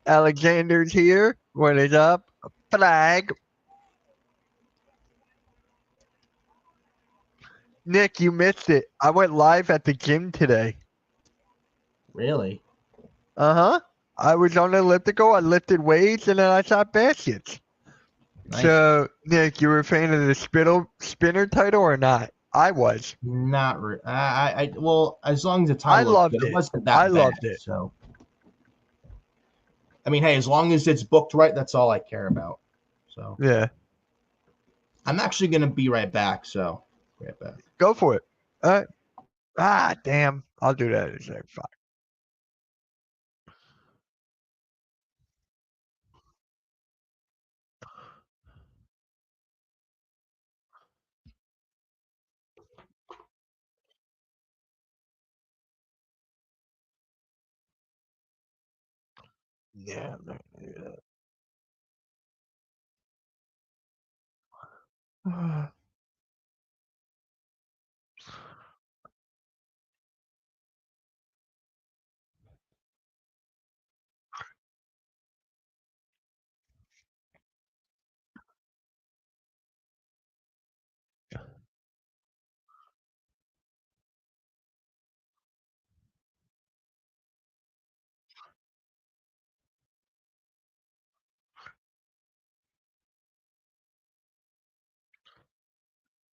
Alexander's here. What is up? Flag. Nick, you missed it. I went live at the gym today. Really? Uh-huh. I was on the elliptical. I lifted weights and then I shot baskets. Nice. So, Nick, you were a fan of the spinner title or not? I was. Not re- I well, as long as the I title was loved good, it it. wasn't that I bad. loved it. So I mean, hey, as long as it's booked right, that's all I care about. So Yeah. I'm actually gonna be right back. So right back. Go for it. Damn. I'll do that in a second. Fuck. Yeah, I'm not gonna do that.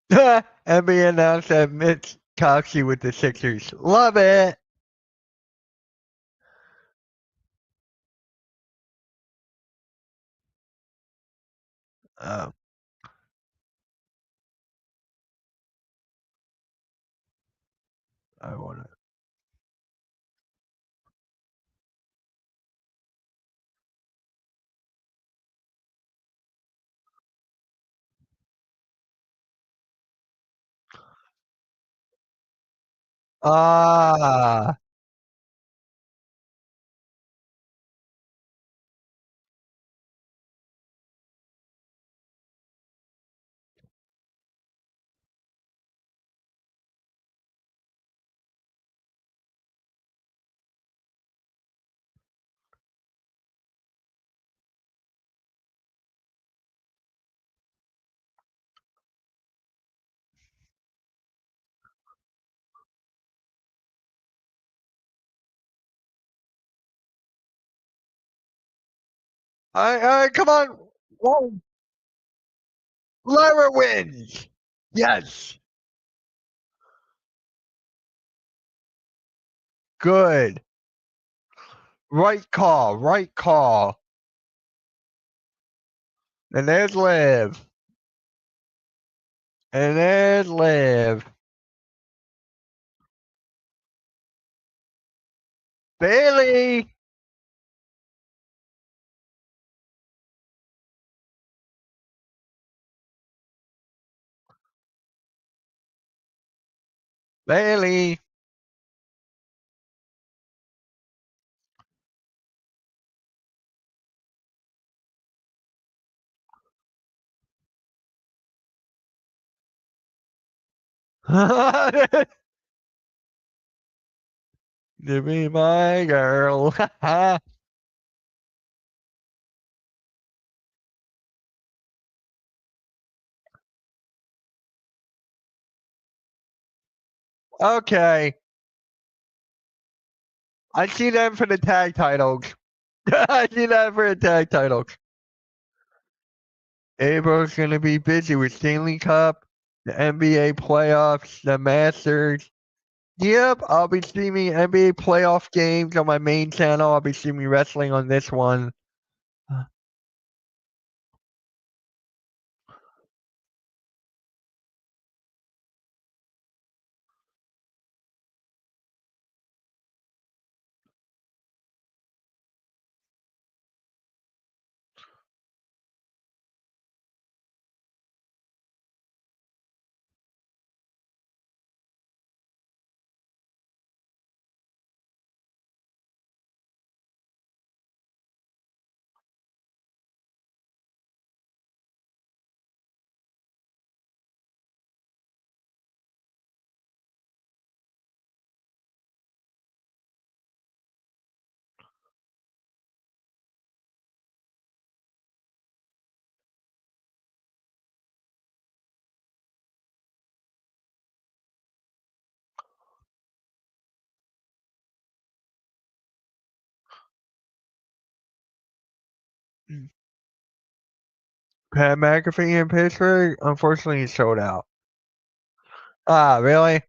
NBA announced that Mitch Coxey with the Sixers. Love it. Um, I want to. Ah, all right, come on. Whoa, Lara wins. Yes. Good. Right call. Right call. And there's Liv. And there's Liv. Bailey. Bailey. To be my girl. Okay. I see them for the tag titles. I see that for the tag titles. April's gonna be busy with Stanley Cup, the NBA playoffs, the Masters. Yep, I'll be streaming NBA playoff games on my main channel. I'll be streaming wrestling on this one. Pat McAfee in Pittsburgh, unfortunately, he's sold out. Ah, really?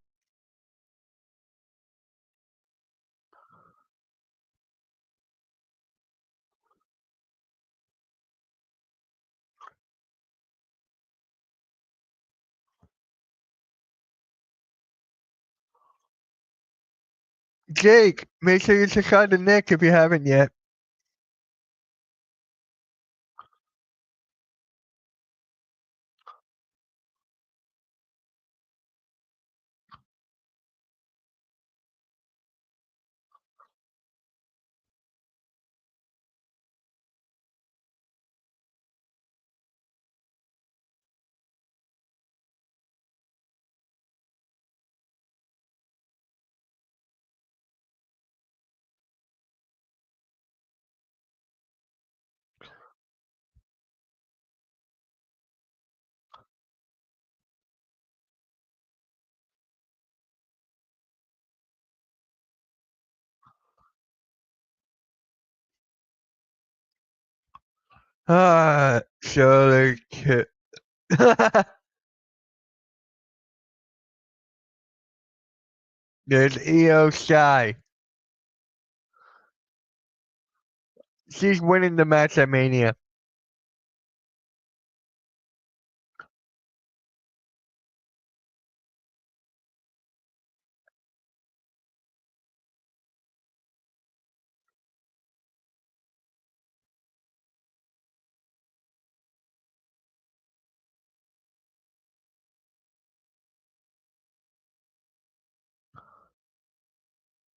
Jake, make sure you check out the Nick if you haven't yet. Ah, surely. There's EO Sky. She's winning the match at Mania.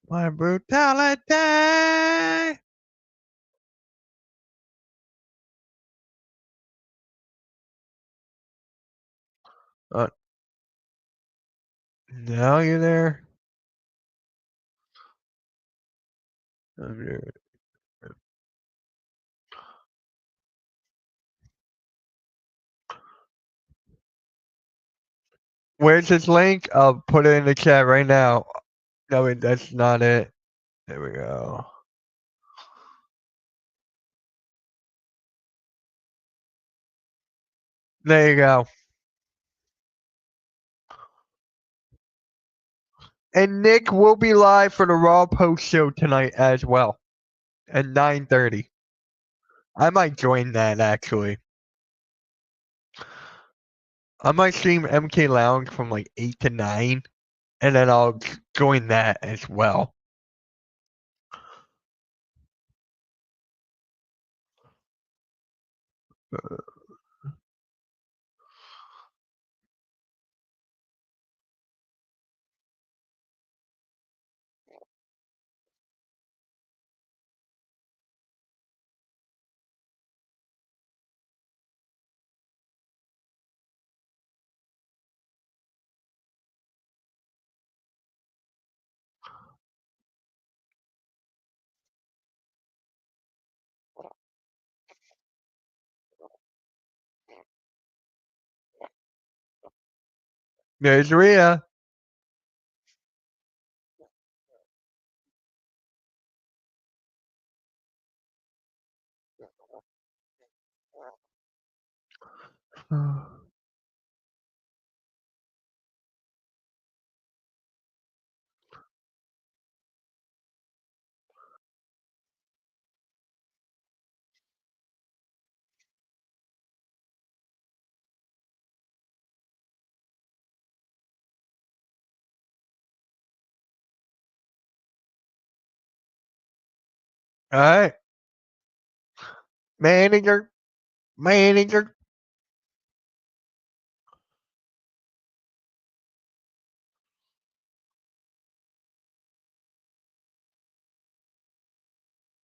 My brutality. Uh, now you're there. Okay. Where's his link? I'll put it in the chat right now. No, that's not it. There we go. There you go. And Nick will be live for the Raw post show tonight as well at 9:30. I might join that actually. I might stream MK Lounge from like 8 to 9, and then I'll join that as well. There's Rhea. All right, manager, manager.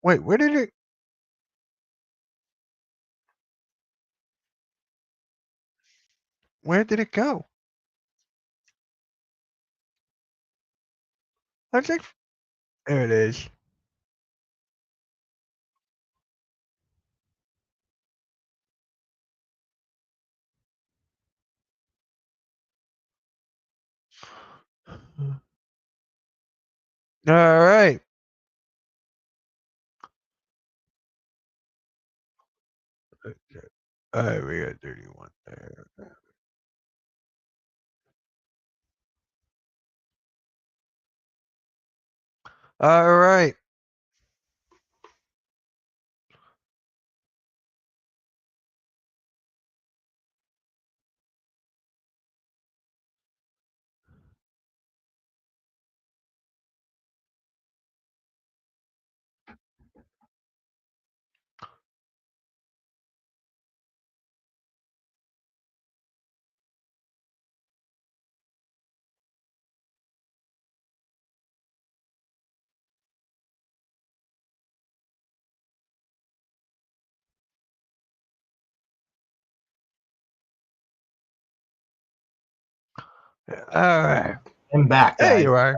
Wait, where did it? Where did it go? I think there it is. All right. All right, we got 31 there. All right. All right. I'm back, There guys. you are.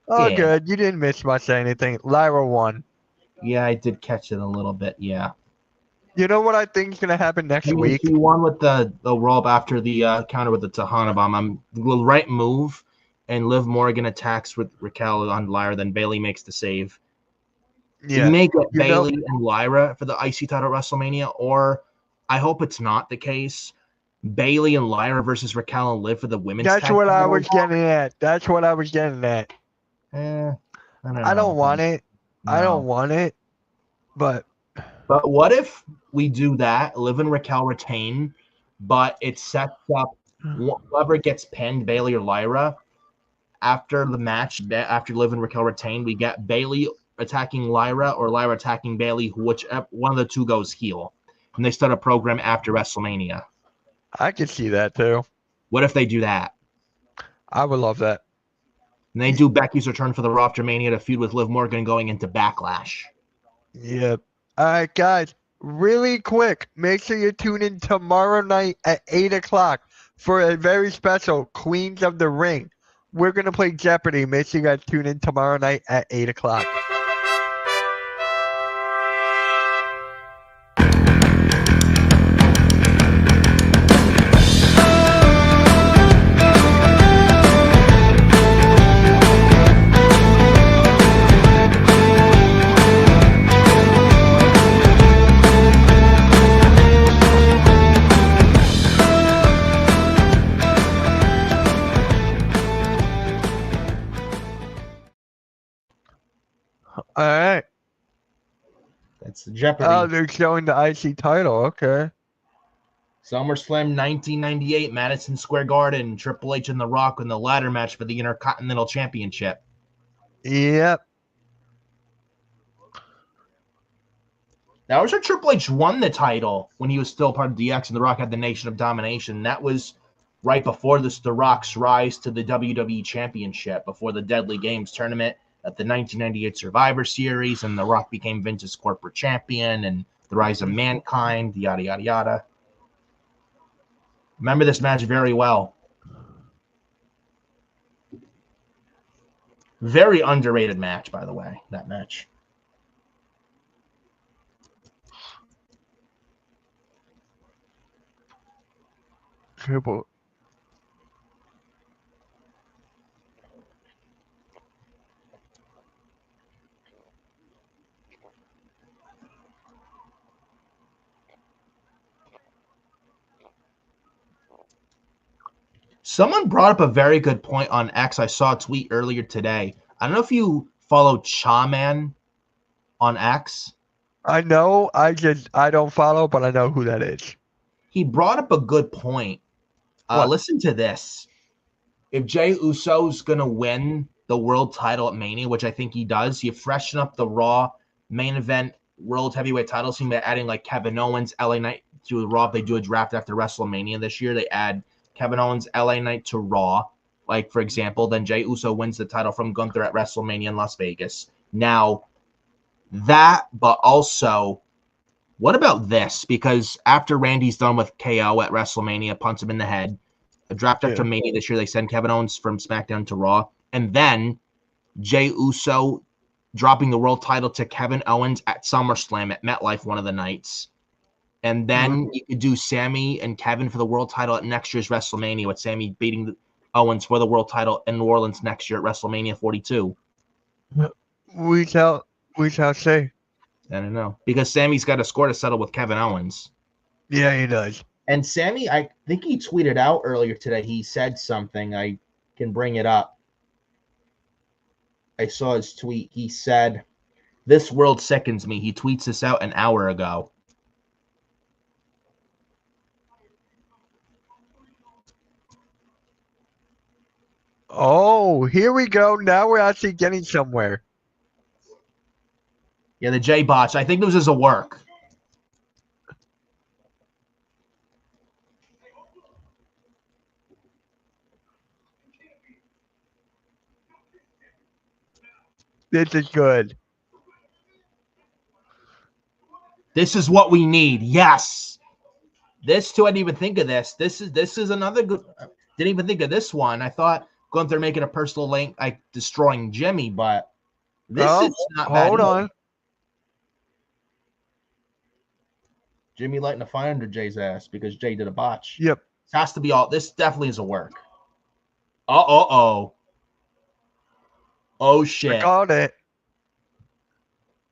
Oh, Yeah. good. You didn't miss much of anything. Lyra won. Yeah, I did catch it a little bit. Yeah. You know what I think is gonna happen next I mean, week? she won with the roll up after the counter with the Tahana bomb. I'm the right move, and Liv Morgan attacks with Raquel on Lyra. Then Bailey makes the save. We Yeah. may get You know, Bailey and Lyra for the IC title at WrestleMania, or I hope it's not the case. Bailey and Lyra versus Raquel and Liv for the women's that's tag what I title. was getting at. That's what I was getting at. I don't I don't know. want it. I don't No. want it. But But what if we do that? Liv and Raquel retain, but it sets up whoever gets pinned, Bailey or Lyra, after the match, after Liv and Raquel retain, we get Bailey attacking Lyra or Lyra attacking Bailey, whichever one of the two goes heel. And they start a program after WrestleMania. I could see that too. What if they do that? I would love that. And they do Becky's return for the Raw after Mania to feud with Liv Morgan going into Backlash. Yep. All right, guys. Really quick, make sure you tune in tomorrow night at 8 o'clock for a very special Queens of the Ring. We're going to play Jeopardy. Make sure you guys tune in tomorrow night at 8 o'clock. All right. That's Jeopardy. Oh, they're showing the IC title. Okay. SummerSlam 1998, Madison Square Garden, Triple H and The Rock in the ladder match for the Intercontinental Championship. Yep. Now, I was sure Triple H won the title when he was still part of DX and The Rock had the Nation of Domination. That was right before this, The Rock's rise to the WWE Championship, before the Deadly Games tournament at the 1998 Survivor Series, and The Rock became Vince's corporate champion, and the rise of Mankind, yada, yada, yada. Remember this match very well. Very underrated match, by the way, that match. Triple. Someone brought up a very good point on X. I saw a tweet earlier today. I don't know if you follow Chaman on X. I know. I don't follow, but I know who that is. He brought up a good point. What? Listen to this. If Jey Uso's going to win the world title at Mania, which I think he does, you freshen up the Raw main event world heavyweight title scene by adding like Kevin Owens, LA Knight to the Raw. If they do a draft after WrestleMania this year, they add Kevin Owens, LA Knight to Raw. Like, for example, then Jey Uso wins the title from Gunther at WrestleMania in Las Vegas. Now, that, but also, what about this? Because after Randy's done with KO at WrestleMania, punts him in the head, a draft after Mania this year, they send Kevin Owens from SmackDown to Raw, and then Jey Uso dropping the world title to Kevin Owens at SummerSlam at MetLife one of the nights. And then you could do Sammy and Kevin for the world title at next year's WrestleMania, with Sammy beating Owens for the world title in New Orleans next year at WrestleMania 42. We shall see. I don't know. Because Sammy's got a score to settle with Kevin Owens. Yeah, he does. And Sammy, I think he tweeted out earlier today. He said something. I can bring it up. I saw his tweet. He said, "This world sickens me." He tweets this out an hour ago. Oh, here we go. Now we're actually getting somewhere. Yeah, the J botch. I think this was a work. This is good. This is what we need. Yes. This too. I didn't even think of this. This is another good. Didn't even think of this one. I thought Gunther making a personal link, like destroying Jimmy, but this is not bad. Hold on. Jimmy lighting a fire under Jay's ass because Jay did a botch. Yep. This has to be all. This definitely is a work. Oh I shit. called it.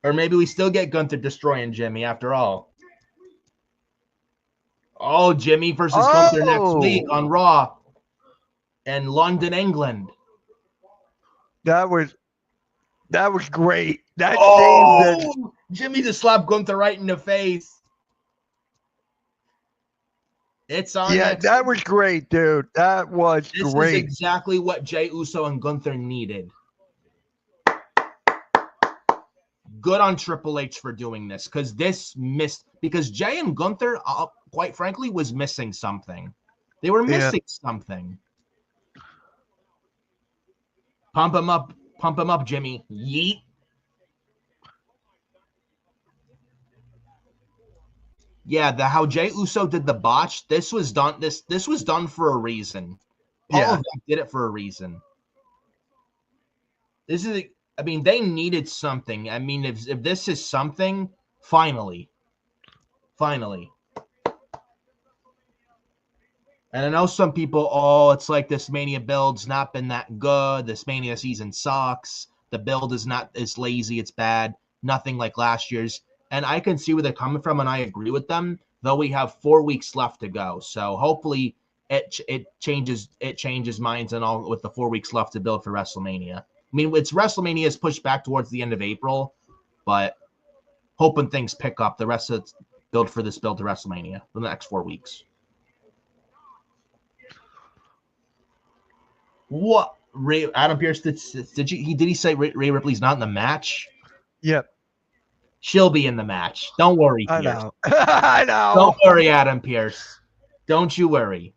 Or maybe we still get Gunther destroying Jimmy after all. Oh, Jimmy versus Gunther next week on Raw in London, England. That was great. That saved it. Jimmy just slapped Gunther right in the face. It's on. Yeah, that was great, dude. That was This great. is exactly what Jey Uso and Gunther needed. Good on Triple H for doing this because because Jay and Gunther, quite frankly, was missing something. They were missing something. Pump him up, Jimmy. Yeet. Yeah, how Jey Uso did the botch. This was done. This was done for a reason. Paul did it for a reason. This is. I mean, they needed something. I mean, if this is something, finally. And I know some people, it's like this Mania build's not been that good. This Mania season sucks. The build is not as lazy. It's bad. Nothing like last year's. And I can see where they're coming from, and I agree with them, though we have 4 weeks left to go. So hopefully it changes minds and all with the 4 weeks left to build for WrestleMania. I mean, it's WrestleMania is pushed back towards the end of April, but hoping things pick up the rest of build for this build to WrestleMania for the next 4 weeks. What Adam Pearce did he say Rhea Ripley's not in the match? Yep. She'll be in the match. Don't worry, Pierce. I know. I know. Don't worry, Adam Pearce. Don't you worry.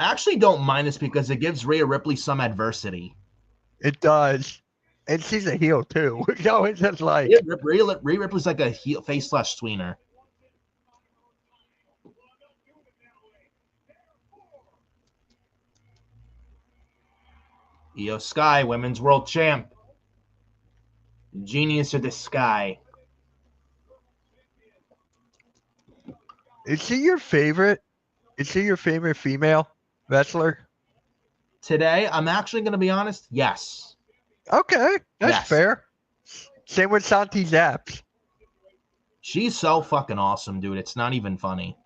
I actually don't mind this because it gives Rhea Ripley some adversity. It does. And she's a heel, too. So it's just like... Rhea Ripley's like a heel face / tweener. Io Sky, Women's World Champ. Genius of the Sky. Is she your favorite? Is she your favorite female wrestler? Today, I'm actually going to be honest. Yes. Okay. That's fair. Same with Santi Zaps. She's so fucking awesome, dude. It's not even funny.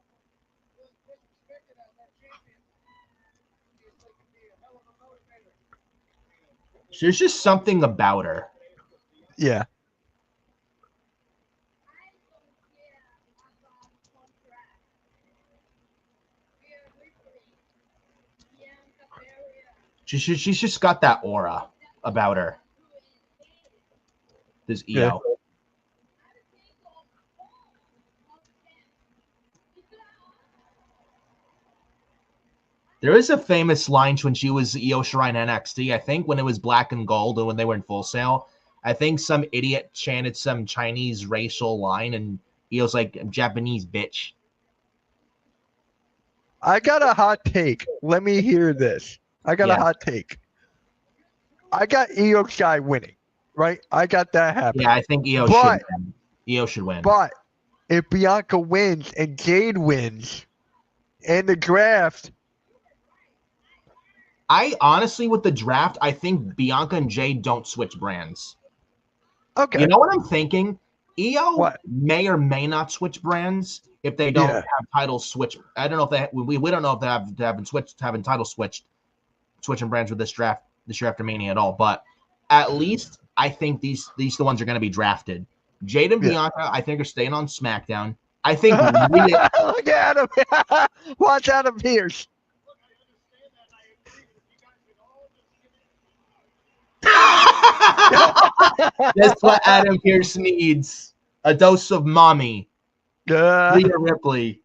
There's just something about her. Yeah. She's just got that aura about her. This EO. Yeah. There is a famous line when she was Io Shirai in NXT, I think, when it was black and gold and when they were in Full Sail. I think some idiot chanted some Chinese racial line, and Io's like, Japanese bitch. I got a hot take. Let me hear this. I got a hot take. I got Io Shirai winning, right? I got that happening. Yeah, I think Io should win. Io should win. But if Bianca wins and Jade wins and the draft. I honestly, with the draft, I think Bianca and Jade don't switch brands. Okay. You know what I'm thinking? EO What? may or may not switch brands if they don't have titles switch. I don't know if they we don't know if they haven't titles switching brands with this year after Mania at all. But at least I think these the ones are going to be drafted. Jade and Bianca, I think, are staying on SmackDown. I think Rhea. Look at him. Watch Adam Pearce. That's what Adam Pearce needs. A dose of mommy. Rhea Ripley.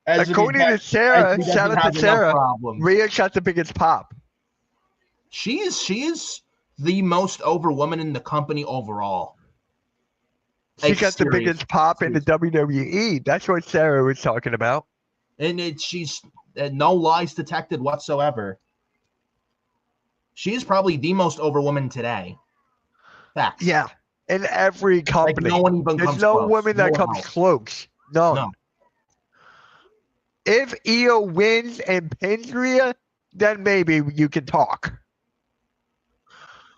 According to Sarah, shout out to Sarah, Rhea got the biggest pop. She is the most over woman in the company overall. She got the biggest pop in the WWE. That's what Sarah was talking about. And she's no lies detected whatsoever. She is probably the most over woman today. Facts. Yeah, in every company. Like no one even There's no woman that comes close. No. If Io wins and pins Rhea, then maybe you can talk.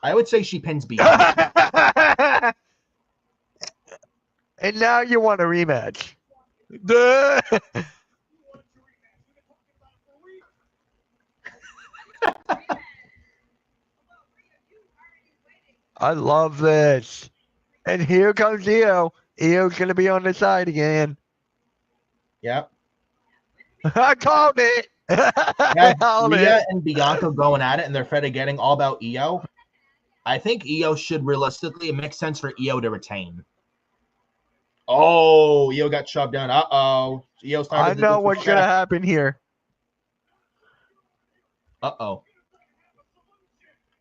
I would say she pins Bianca. And now you want a rematch. I love this. And here comes Io. Io's going to be on the side again. Yep. I called it. Rhea and Bianca going at it, and they're forgetting all about Io. I think Io should realistically, it makes sense for Io to retain. Oh, Io got shoved down. Uh-oh. Io started. I know what's going to happen here. Uh-oh.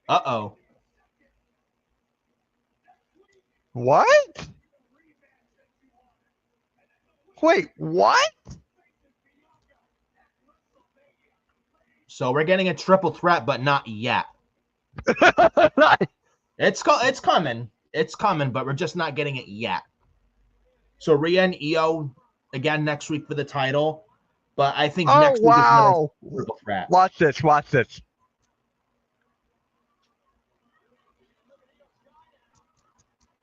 Uh-oh. What? Wait, what? So we're getting a triple threat, but not yet. It's coming. It's coming, but we're just not getting it yet. So Rhea and Io again next week for the title, but I think next week is another triple threat. Watch this. Watch this.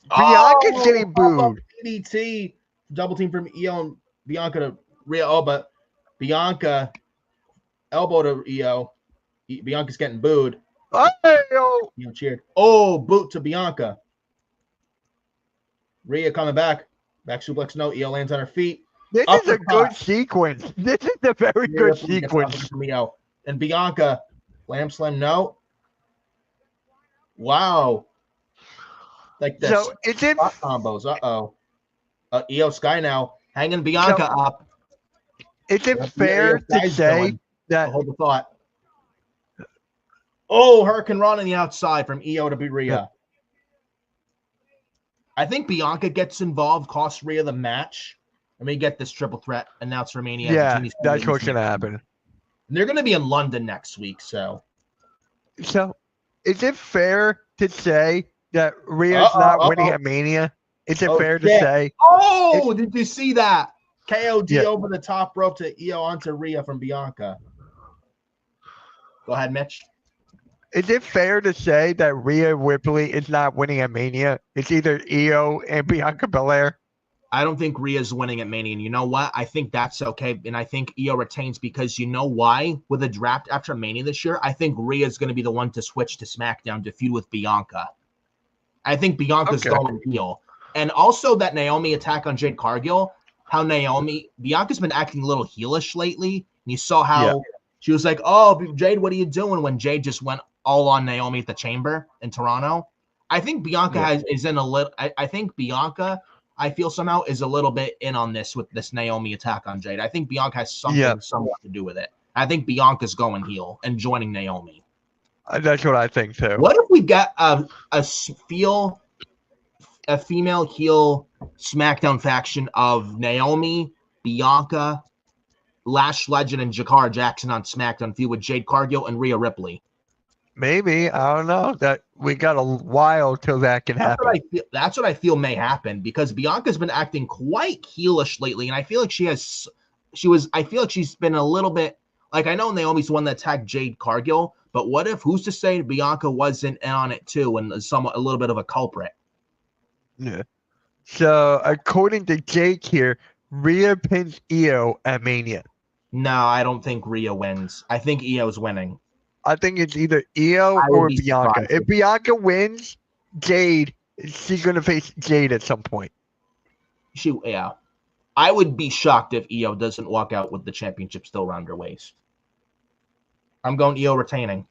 Bianca's getting booed. DDT double team from Io and Bianca to Rhea. Oh, but Bianca elbow to Io. Bianca's getting booed. Oh, cheered. Oh, boot to Bianca. Rhea coming back. Back suplex. No, Io lands on her feet. This is a good sequence. This is a very good sequence. From Io. And Bianca, lamb slam. No. Wow. Like this. So it's in combos. Uh-oh. Io Sky now hanging Bianca up. Is it fair to say that? Hold the thought. Oh, Hurricane Run on the outside from Io to Rhea. I think Bianca gets involved, costs Rhea the match, and we get this triple threat announced for Mania. Yeah, that's what's going to happen. And they're going to be in London next week, so. So, is it fair to say that Rhea's not winning at Mania? Is it fair to say? Oh, did you see that? KOD over the top rope to Io onto Rhea from Bianca. Go ahead, Mitch. Is it fair to say that Rhea Ripley is not winning at Mania? It's either Io and Bianca Belair. I don't think Rhea's winning at Mania. And you know what? I think that's okay. And I think Io retains because you know why? With a draft after Mania this year, I think Rhea's going to be the one to switch to SmackDown to feud with Bianca. I think Bianca's going heel. And also that Naomi attack on Jade Cargill, how Bianca's been acting a little heelish lately. And you saw how she was like, oh, Jade, what are you doing? When Jade just went all on Naomi at the Chamber in Toronto. I think Bianca is in a little. I think Bianca, I feel somehow is a little bit in on this with this Naomi attack on Jade. I think Bianca has somewhat to do with it. I think Bianca's going heel and joining Naomi. That's what I think too. What if we get a female heel SmackDown faction of Naomi, Bianca, Lash Legend, and Jakara Jackson on SmackDown feud with Jade Cargill and Rhea Ripley? Maybe, I don't know. That we got a while till that can happen. That's what I feel may happen because Bianca's been acting quite heelish lately, and I feel like I feel like she's been a little bit like I know Naomi's the one that attacked Jade Cargill, but what if who's to say Bianca wasn't in on it too and somewhat a little bit of a culprit? Yeah. So according to Jake here, Rhea pins Io at Mania. No, I don't think Rhea wins. I think Io's winning. I think it's either Io I would or be Bianca. surprised. If Bianca wins, Jade, she's gonna face Jade at some point. Yeah. I would be shocked if Io doesn't walk out with the championship still around her waist. I'm going Io retaining.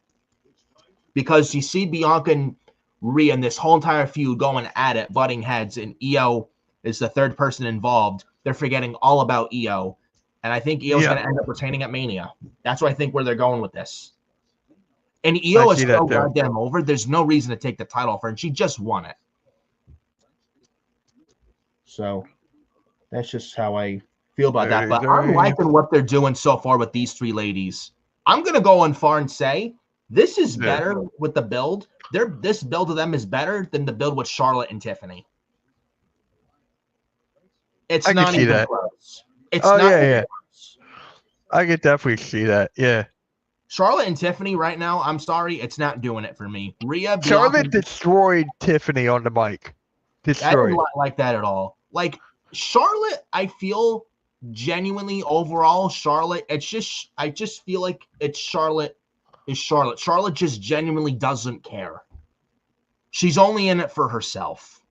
Because you see Bianca and Rhea and this whole entire feud going at it, butting heads, and Io is the third person involved. They're forgetting all about Io. And I think Io's going to end up retaining at Mania. That's where I think where they're going with this. And Io is so goddamn over. There's no reason to take the title off her, and she just won it. So that's just how I feel about that. But I'm liking what they're doing so far with these three ladies. I'm going to go on far and say this is better with the build. This build of them is better than the build with Charlotte and Tiffany. It's not even close. It's not even close. I could definitely see that. Yeah. Charlotte and Tiffany right now, I'm sorry, it's not doing it for me. Charlotte destroyed Tiffany on the mic. I didn't like that at all. Like Charlotte, I feel genuinely overall, Charlotte, I just feel like it's Charlotte is Charlotte. Charlotte just genuinely doesn't care. She's only in it for herself.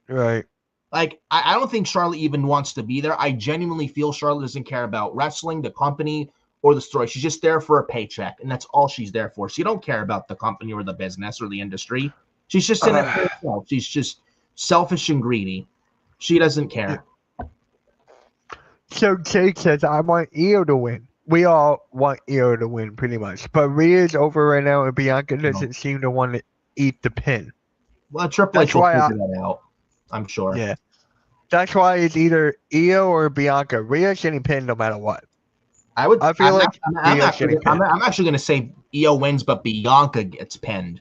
Right. Like, I don't think Charlotte even wants to be there. I genuinely feel Charlotte doesn't care about wrestling, the company, or the story. She's just there for a paycheck, and that's all she's there for. She don't care about the company or the business or the industry. She's just in it for herself. She's just selfish and greedy. She doesn't care. So Jake says, I want Io to win. We all want Io to win pretty much. But Rhea's over right now, and Bianca doesn't seem to want to eat the pin. Well, Triple H will figure that out, I'm sure. Yeah. That's why it's either Io or Bianca. Rhea's getting pinned no matter what. I feel like I'm actually going to say Io wins, but Bianca gets pinned.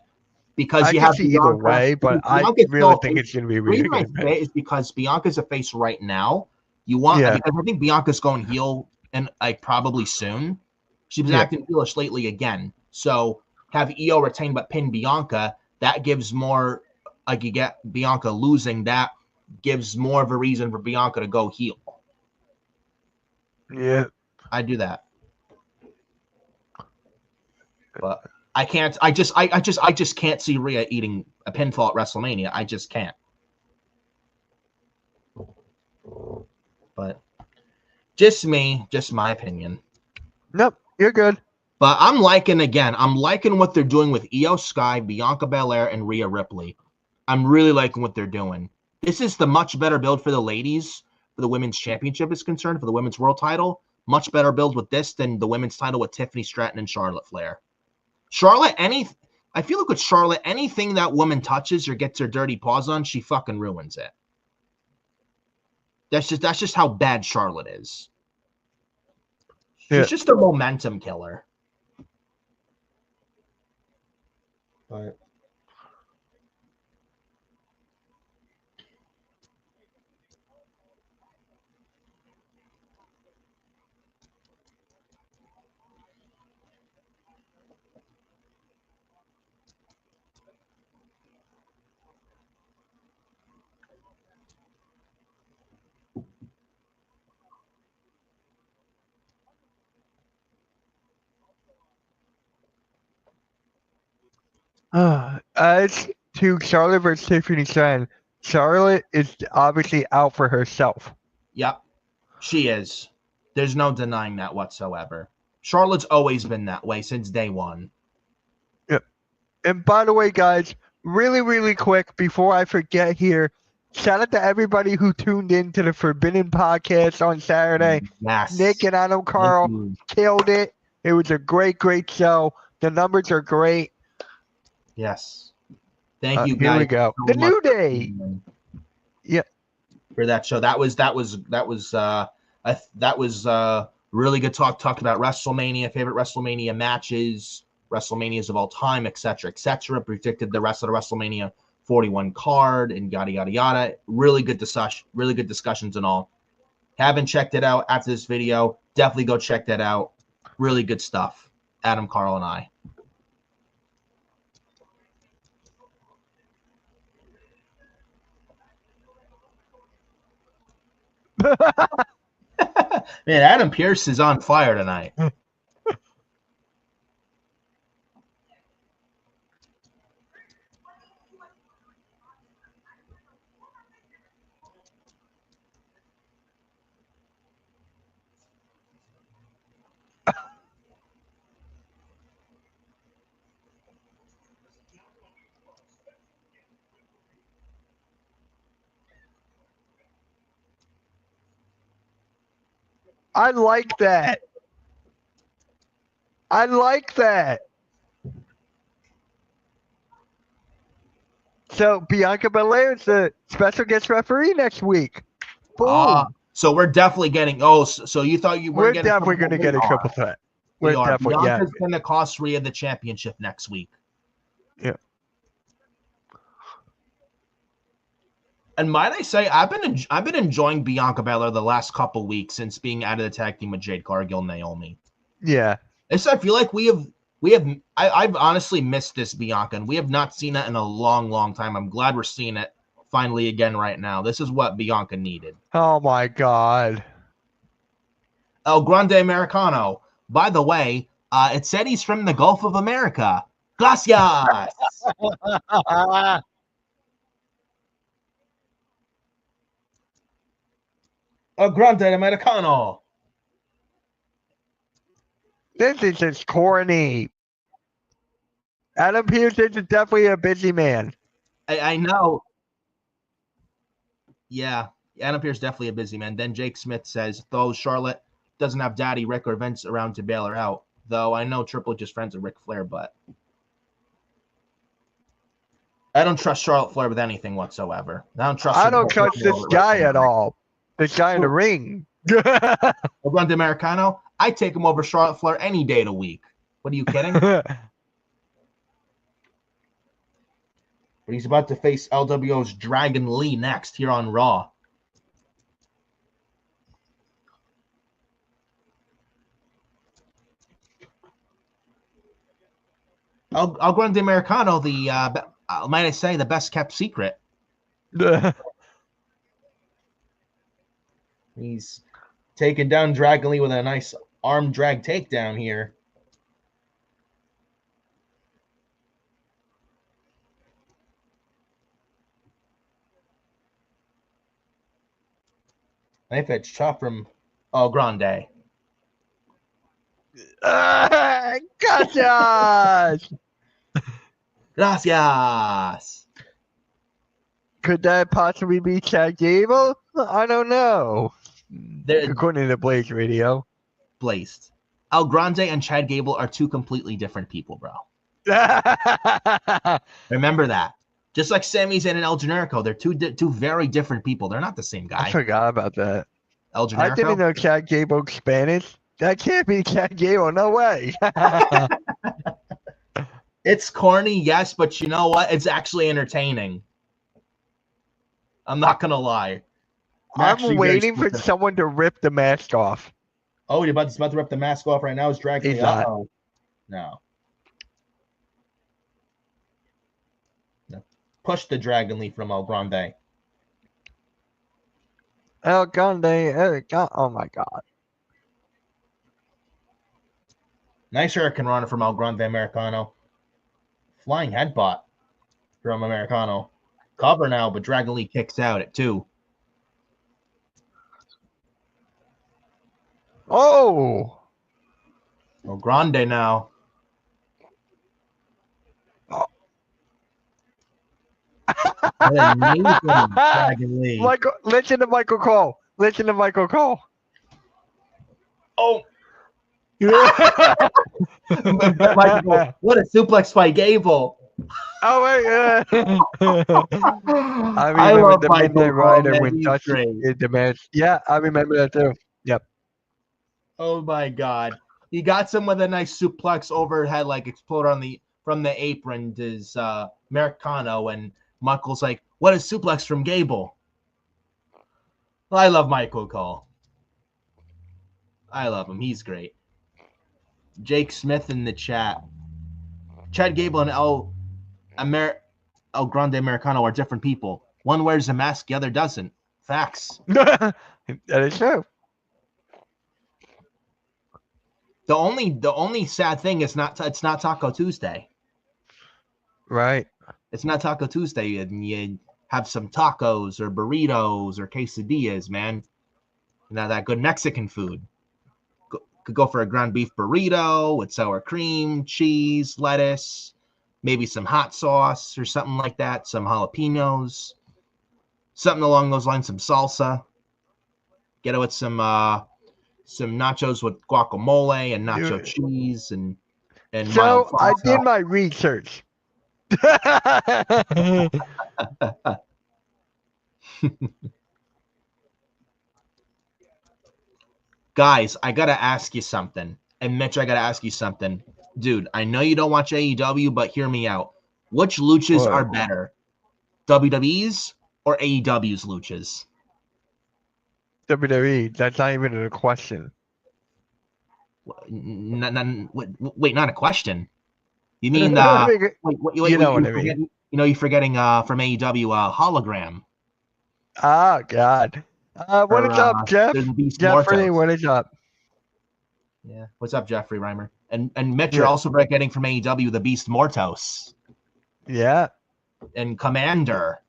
Because you have Bianca, either way, but I really think it's going to be Rhea. The reason I say it is because Bianca's a face right now. Because I think Bianca's going heel and probably soon. She's been acting heelish lately again. So have Io retain but pin Bianca, that gives more you get Bianca losing, that gives more of a reason for Bianca to go heel. Yeah. I do that. But I can't. I just can't see Rhea eating a pinfall at WrestleMania. I just can't. But just my opinion. Nope, you're good. But I'm liking what they're doing with Io Sky, Bianca Belair, and Rhea Ripley. I'm really liking what they're doing. This is the much better build for the ladies, for the women's championship is concerned, for the women's world title. Much better build with this than the women's title with Tiffany Stratton and Charlotte Flair. I feel like with Charlotte, anything that woman touches or gets her dirty paws on, she fucking ruins it. That's just how bad Charlotte is. She's just a momentum killer. But As to Charlotte versus Tiffany Stratton, Charlotte is obviously out for herself. Yep, she is. There's no denying that whatsoever. Charlotte's always been that way since day one. Yep. And by the way, guys, really, really quick, before I forget here, shout out to everybody who tuned in to the Forbidden Podcast on Saturday. Yes. Nick and Adam Carl killed it. It was a great, great show. The numbers are great. Yes. Thank you, guys. Here we go. The New Day. Yeah. For that show. That was really good talk. Talked about WrestleMania, favorite WrestleMania matches, WrestleManias of all time, etc., etc. Predicted the rest of the WrestleMania 41 card and yada yada yada. Really good discussions and all. Haven't checked it out after this video? Definitely go check that out. Really good stuff. Adam, Carl, and I. Man, Adam Pearce is on fire tonight. I like that. I like that. So Bianca Belair is the special guest referee next week. Boom. So we're definitely getting. Oh, so you thought you were We're getting? definitely going to get a triple threat. We We're are. definitely, Bianca's going to cost Rhea the championship next week. Yeah. And might I say, I've been enjoying Bianca Belair the last couple weeks since being out of the tag team with Jade Cargill, Naomi. Yeah. I feel like I've honestly missed this Bianca, and we have not seen it in a long, long time. I'm glad we're seeing it finally again right now. This is what Bianca needed. Oh my God. El Grande Americano. By the way, it said he's from the Gulf of America. Gracias. El Grande Americano. This is just corny. Adam Pearce is definitely a busy man. I know. Yeah, Adam Pearce definitely a busy man. Then Jake Smith says, though Charlotte doesn't have Daddy, Rick, or Vince around to bail her out. Though I know Triple H is friends with Ric Flair, but I don't trust Charlotte Flair with anything whatsoever. I don't trust this guy at all. This guy in the ring. Grande Americano, I take him over Charlotte Flair any day of the week. What are you kidding? But he's about to face LWO's Dragon Lee next here on Raw. El Grande Americano, might I say, the best kept secret. He's taking down Dragon Lee with a nice arm drag takedown here. Knife edge chop from El Grande. Gotcha! Gracias. Could that possibly be Chad Gable? I don't know. According to the Blaze Radio. Blazed. El Grande and Chad Gable are two completely different people, bro. Remember that. Just like Sami Zayn and El Generico, they're two very different people. They're not the same guy. I forgot about that. El Generico? I didn't know Chad Gable Spanish. That can't be Chad Gable. No way. It's corny, yes, but you know what? It's actually entertaining. I'm not going to lie. I'm waiting for someone to rip the mask off. Oh, you're about to rip the mask off right now? It's Dragon Lee. Uh-oh. No. Push the Dragon Lee from El Grande. El Grande. Oh, my God. Nice Hurricane Runner from El Grande Americano. Flying headbutt from Americano. Cover now, but Dragon Lee kicks out at 2. Oh! El Grande now. Oh. Dragon Lee. Listen to Michael Cole. Listen to Michael Cole. Oh. Michael, what a suplex by Gable. Oh, wait. I remember the Midnight Rider when Dusty did the match. Yeah, I remember that too. Yep. Oh, my God. He got some with a nice suplex overhead, like explode on the from the apron to his Americano, and Michael's like, "What is suplex from Gable?" Well, I love Michael Cole. I love him. He's great. Jake Smith in the chat. Chad Gable and El Grande Americano are different people. One wears a mask, the other doesn't. Facts. That is true. The only sad thing is it's not Taco Tuesday. Right. It's not Taco Tuesday, and you have some tacos or burritos or quesadillas, man. Now that good Mexican food. Could go for a ground beef burrito with sour cream, cheese, lettuce, maybe some hot sauce or something like that, some jalapenos, something along those lines, some salsa. Get it with some nachos with guacamole and nacho cheese and mild So I salsa. did my research. Guys, I gotta ask you something. And Mitch, I gotta ask you something. Dude, I know you don't watch AEW, but hear me out. Which luchas What? are better? WWE's or AEW's luchas? WWE. That's not even a question. Wait, not a question. You mean You know what I mean. you're forgetting from AEW hologram. Oh God. What is up, Jeff? There's Beast Jeffrey, Mortos. what is up? Yeah, what's up, Jeffrey Reimer? And Mitch, Yeah. you're also getting from AEW the Beast Mortos Yeah. and Commander.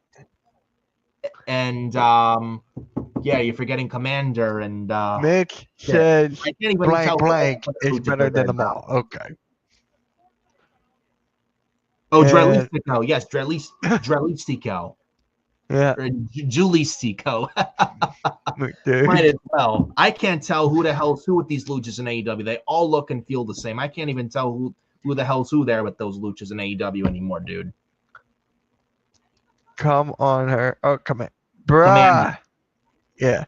And yeah, you're forgetting Commander and Mitch says I can't even blank tell blank is who better than them now. all. Okay. Oh, And- Drelistico. Yes, Drelistico. Yeah. Or Julistico. Dude. Might as well. I can't tell who the hell's who with these luchas in AEW. They all look and feel the same. I can't even tell who the hell's who there with those luchas in AEW anymore, dude. Come on her. Oh, come on. Bruh. Commander. Yeah.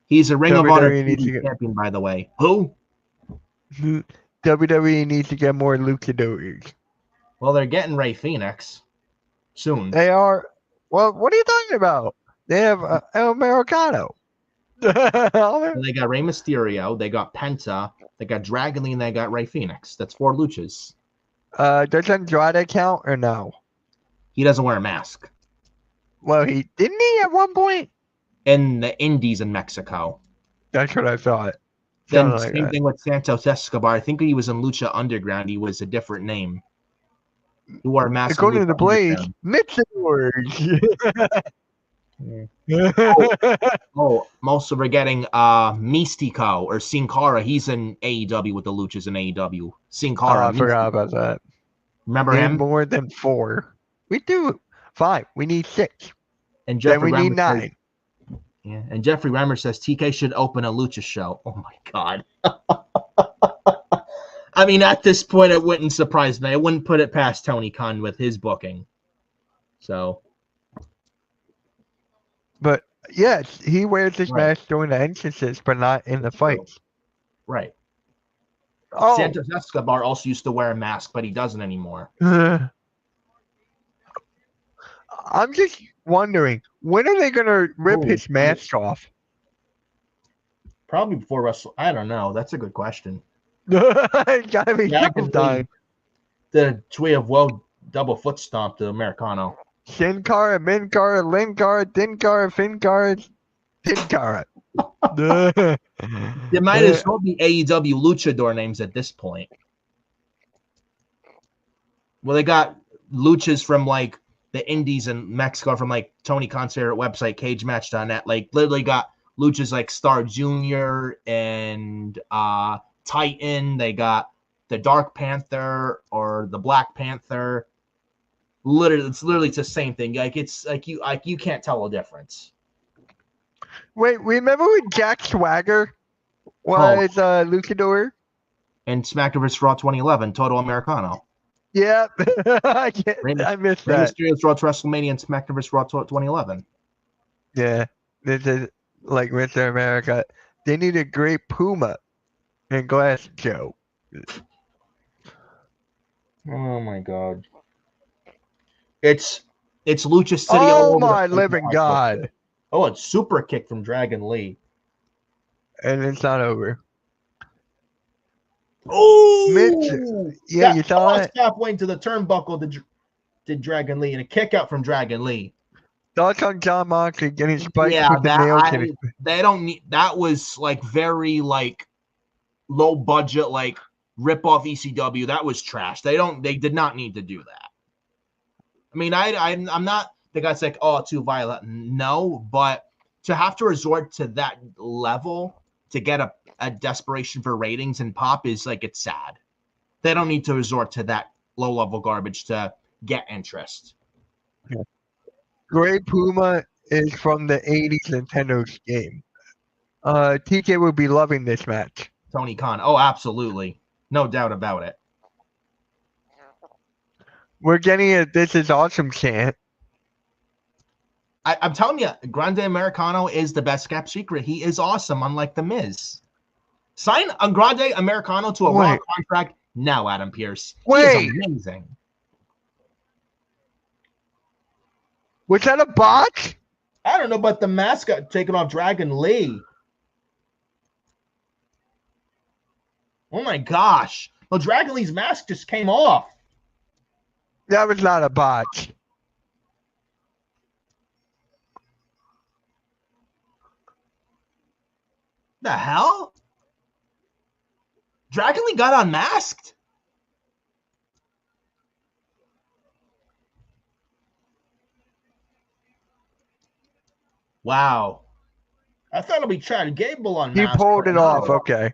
He's a Ring of Honor WWE champion, by the way. Who? WWE needs to get more luchadors. Well, they're getting Rey Fenix soon. They are. Well, what are you talking about? They have El Americano. They got Rey Mysterio. They got Penta. They got Dragon Lee, and they got Rey Fenix. That's 4 luchas. Does Andrade count or no? He doesn't wear a mask. Well, he didn't he at one point? In the Indies in Mexico. That's what I thought. Then same thing with Santos Escobar. I think he was in Lucha Underground. He was a different name. He wore a mask. According to the Blaze, Mitchell. Oh, I'm also forgetting Mystico or Sin Cara. He's in AEW with the Luchas in AEW. Sin Cara. I forgot about that. Remember him? More than 4. We do 5. We need 6. And Jeffrey then we need 9. Says, yeah, and Jeffrey Reimer says TK should open a Lucha show. Oh my God. I mean, at this point, it wouldn't surprise me. I wouldn't put it past Tony Khan with his booking. So. But yes, he wears his mask during the entrances, but not in the fights. Right. Oh. Santos Escobar also used to wear a mask, but he doesn't anymore. I'm just wondering, when are they going to rip his mask off? Probably before Wrestle. I don't know. That's a good question. It's gotta be sometime. The Twee of Woe double foot stomp to Americano. Sin Cara, Min Cara, Lin Cara, Din Cara, Fin Cara, Tin Cara. There might as well be AEW luchador names at this point. Well, they got luchas from like the Indies in Mexico from like Tony Khan's favorite website, CageMatch.net. Like literally got luchas like Star Jr. and Titan. They got the Dark Panther or the Black Panther. Literally, it's the same thing. Like it's like you can't tell a difference. Wait, remember when Jack Swagger was luchador? And SmackDown vs. Raw 2011, Total Americano. Yep. I missed that. Rey Mysterio's Raw to WrestleMania and SmackDown vs. Raw 2011. Yeah. This is like Mr. America. They need a great Puma. and Glass Joe. Oh my god. It's Lucha City all Oh over the my place. living God. Oh, it's super kick from Dragon Lee. And it's not over. Mitch, Oh, yeah, that you saw tossed it? halfway into the turnbuckle did Dragon Lee, and a kick out from Dragon Lee. Thoughts on John Moxley getting spiked Yeah, with the nails in it? they don't need that. Was like very like low budget, like rip off ECW. That was trash. They did not need to do that. I mean, I'm not the guy's like, oh, too violent. No, but to have to resort to that level to get a desperation for ratings and pop is like, it's sad. They don't need to resort to that low level garbage to get interest. Yeah. Great Puma is from the 80s Nintendo's game. TK would be loving this match. Tony Khan. Oh, absolutely. No doubt about it. We're getting a "This is awesome" chant. I'm telling you, Grande Americano is the best kept secret. He is awesome, unlike The Miz. Sign a Grande Americano to a Raw contract now, Adam Pearce. He is amazing. Was that a bot? I don't know, but the mask got taken off Dragon Lee. Oh my gosh. Well, Dragon Lee's mask just came off. That was not a bot. The hell? Dragon Lee got unmasked? Wow. I thought it'd be Chad Gable unmasked. He pulled it off. Okay.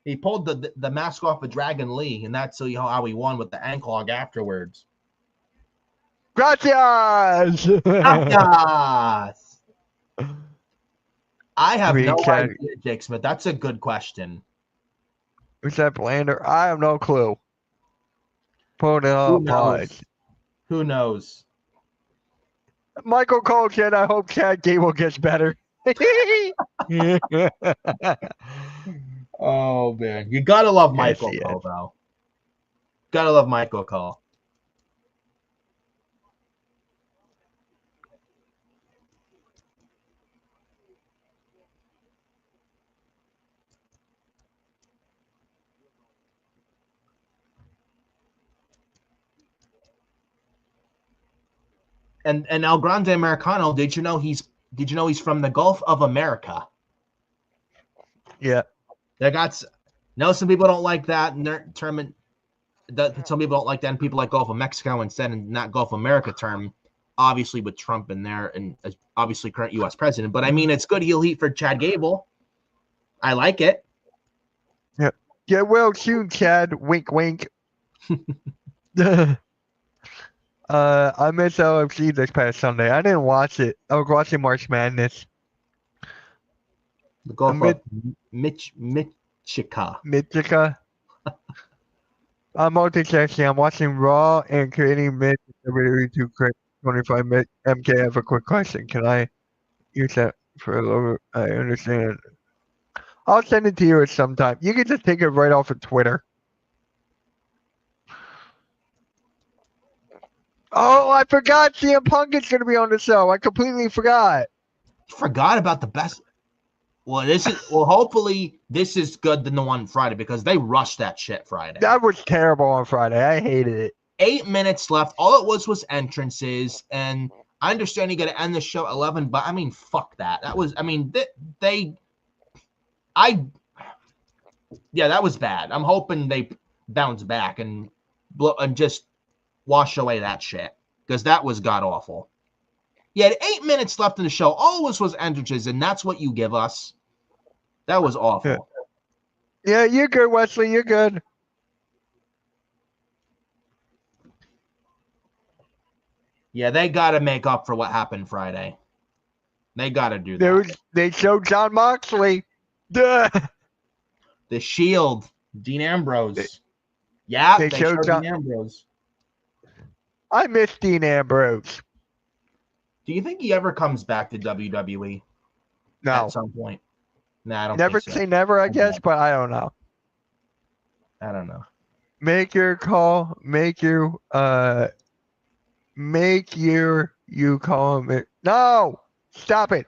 He pulled the mask off of Dragon Lee, and that's how he won with the ankle log afterwards. Gracias! Gracias! I have no idea, Jake Smith. That's a good question. Was that Blander? I have no clue. Pulled it off. Pause. Who knows? Michael Cole said, I hope Chad Gable gets better. Oh, man. You got to love Michael Cole, though. Got to love Michael Cole. And El Grande Americano, did you know he's from the Gulf of America? Yeah. Some people don't like that term. Some people don't like that, and people like Gulf of Mexico instead, and not Gulf of America term. Obviously, with Trump in there, and obviously current U.S. president. But I mean, it's good heel heat for Chad Gable. I like it. Yeah. Get well soon, Chad. Wink, wink. I missed LFC this past Sunday. I didn't watch it. I was watching March Madness. The Gulf of Michigan. I'm multitasking. I'm watching Raw and creating Mitch WWE 2K25 MK. I have a quick question. Can I use that for a little? I understand. I'll send it to you at some time. You can just take it right off of Twitter. Oh, I forgot CM Punk is going to be on the show. I completely forgot. Forgot about the best. Well, hopefully this is good than the one Friday, because they rushed that shit Friday. That was terrible on Friday. I hated it. 8 minutes left. All it was entrances, and I understand you got to end the show at 11, but I mean, fuck that. That was, I mean, that was bad. I'm hoping they bounce back and just wash away that shit, because that was god awful. You had 8 minutes left in the show. All it was entrances, and that's what you give us. That was awful. Yeah, you're good, Wesley. You're good. Yeah, they got to make up for what happened Friday. They got to do that. They showed John Moxley. Duh. The Shield, Dean Ambrose. They showed Dean Ambrose. I miss Dean Ambrose. Do you think he ever comes back to WWE? No. At some point? Nah, I don't never think so. say never, I guess, but I don't know. I don't know. Make your call. You call him. No, stop it.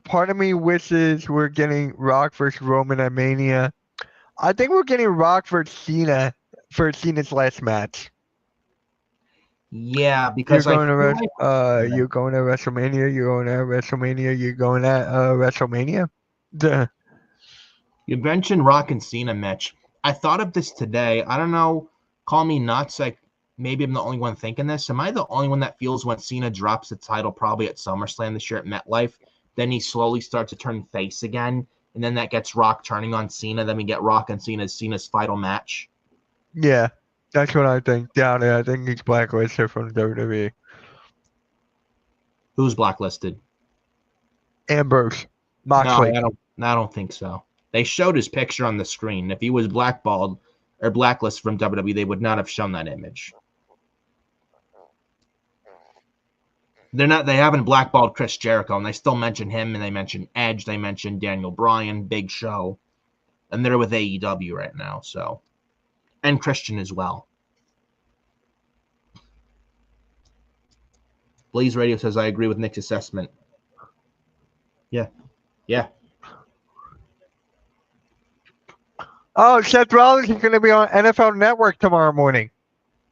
Part of me wishes we're getting Rock versus Roman at Mania. I think we're getting Rock versus Cena for Cena's last match. Yeah, because I feel like You're going to WrestleMania. You're going to WrestleMania. You're going at WrestleMania. Duh. you mentioned Rock and Cena match. I thought of this today. I don't know. Call me nuts. Like maybe I'm the only one thinking this. Am I the only one that feels when Cena drops the title probably at SummerSlam this year at MetLife, then he slowly starts to turn face again, and then that gets Rock turning on Cena. Then we get Rock and Cena's final match. Yeah, that's what I think. Down there, I think he's blacklisted from WWE. Who's blacklisted? Ambrose, No, Moxley. I don't think so. They showed his picture on the screen. If he was blackballed or blacklisted from WWE, they would not have shown that image. They haven't blackballed Chris Jericho, and they still mention him, and they mention Edge, they mention Daniel Bryan, Big Show, and they're with AEW right now, so, and Christian as well. Blaze Radio says I agree with Nick's assessment. Yeah. Oh, Seth Rollins is going to be on NFL Network tomorrow morning.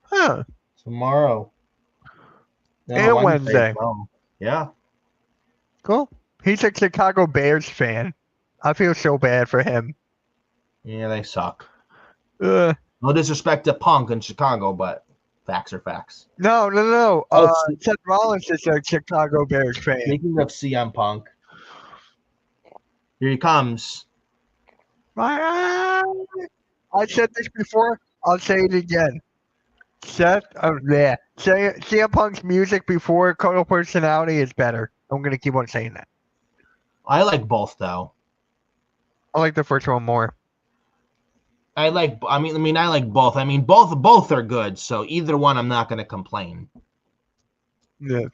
Huh. Tomorrow. No, And Wednesday. No. Yeah. Cool. He's a Chicago Bears fan. I feel so bad for him. Yeah, they suck. No, No disrespect to Punk in Chicago, but facts are facts. no. Seth Rollins is a Chicago Bears fan. Speaking of CM Punk, here he comes. I said this before. I'll say it again. CM Punk's music before Total Personality is better. I'm going to keep on saying that. I like both, though. I like the first one more. I like both. I mean, both are good. So either one, I'm not going to complain. Yeah.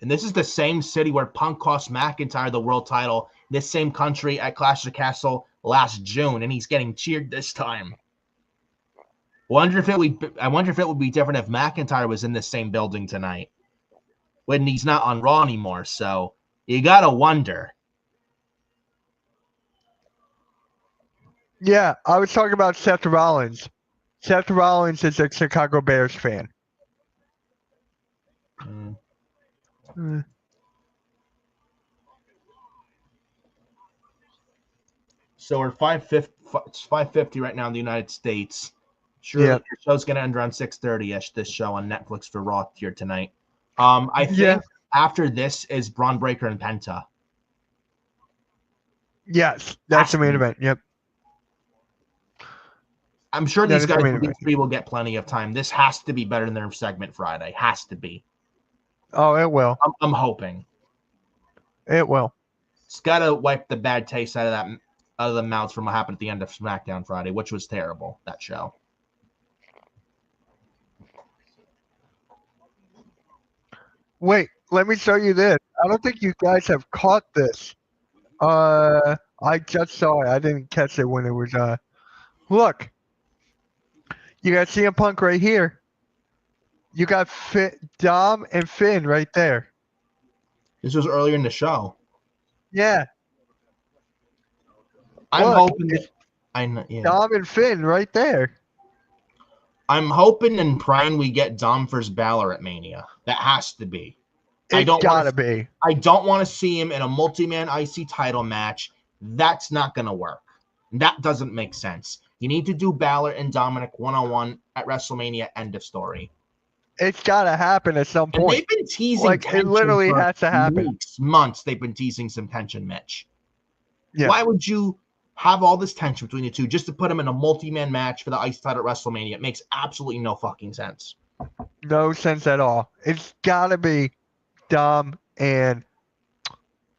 And this is the same city where Punk cost McIntyre the world title. This same country at Clash of the Castle last June, and he's getting cheered this time. I wonder if it would be different if McIntyre was in the same building tonight when he's not on Raw anymore. So you gotta wonder. Yeah, I was talking about Seth Rollins. Seth Rollins is a Chicago Bears fan. So we're 550. It's 5:50 right now in the United States. Sure, your show's gonna end around 6:30ish. This show on Netflix for Raw here tonight. I think after this is Braun Breaker and Penta. Yes, that's the main event. Yep. I'm sure these three will get plenty of time. This has to be better than their segment Friday. Has to be. Oh, it will. I'm hoping. It will. It's got to wipe the bad taste out of the mouths from what happened at the end of SmackDown Friday, which was terrible, that show. Wait, let me show you this. I don't think you guys have caught this. I just saw it. I didn't catch it when it was look. You got CM Punk right here. You got Dom and Finn right there. This was earlier in the show. Yeah. I'm hoping Dom and Finn right there. I'm hoping and praying we get Dom versus Balor at Mania. That has to be. It's gotta be. I don't want to see him in a multi-man IC title match. That's not going to work. That doesn't make sense. You need to do Balor and Dominic one-on-one at WrestleMania. End of story. It's got to happen at some point. And they've been teasing it literally has to happen. Weeks, months, they've been teasing some tension, Mitch. Yeah. Why would you have all this tension between the two just to put them in a multi-man match for the IC title at WrestleMania? It makes absolutely no fucking sense. No sense at all. It's got to be Dom and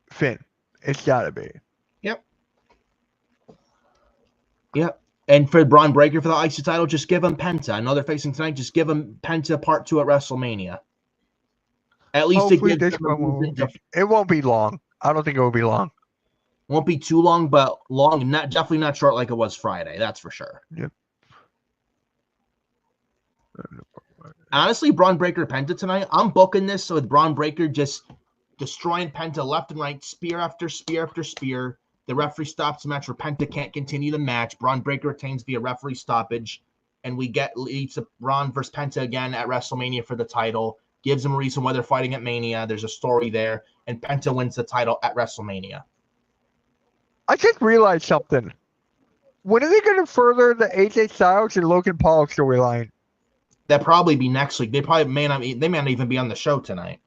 Finn. It's got to be. Yep. And for Braun Breaker for the IC title, just give him Penta. I know they're facing tonight. Just give him Penta Part 2 at WrestleMania. At least it Hopefully gives this them a promo reason to. it won't be long. I don't think it will be long. Won't be too long, but long. Not definitely not short like it was Friday. That's for sure. Yep. Honestly, Braun Breaker Penta tonight. I'm booking this with Braun Breaker just destroying Penta left and right, spear after spear after spear. The referee stops the match where Penta can't continue the match. Braun Breaker retains via referee stoppage, and we get leads to Braun versus Penta again at WrestleMania for the title. Gives them a reason why they're fighting at Mania. There's a story there, and Penta wins the title at WrestleMania. I just realized something. When are they going to further the AJ Styles and Logan Paul storyline? That'd probably be next week. They may not even be on the show tonight.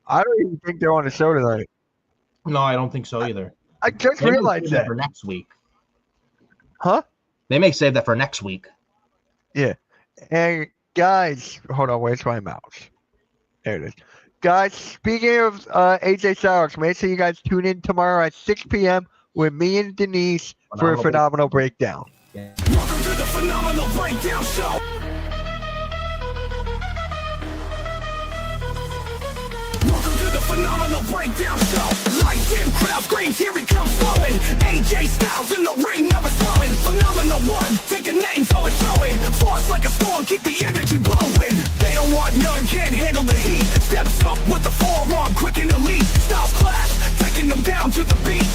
I don't even think they're on the show tonight. No, I don't think so either. I just They may realized save that. for next week. Huh? They may save that for next week. Yeah. And guys, hold on, where's my mouse? There it is. Guys, speaking of AJ Styles, make sure you guys tune in tomorrow at 6 p.m. with me and Denise for a phenomenal breakdown. Yeah. Welcome to the Phenomenal Breakdown Show. Welcome to the Phenomenal Breakdown Show. Lights in, crowd screams, here he comes flowing. AJ Styles in the ring, never slowing. Phenomenal one, taking names, always throwing. Force like a storm, keep the energy blowing. They don't want none, can't handle the heat. Steps up with the forearm, quick and elite. Styles clash, taking them down to the beat.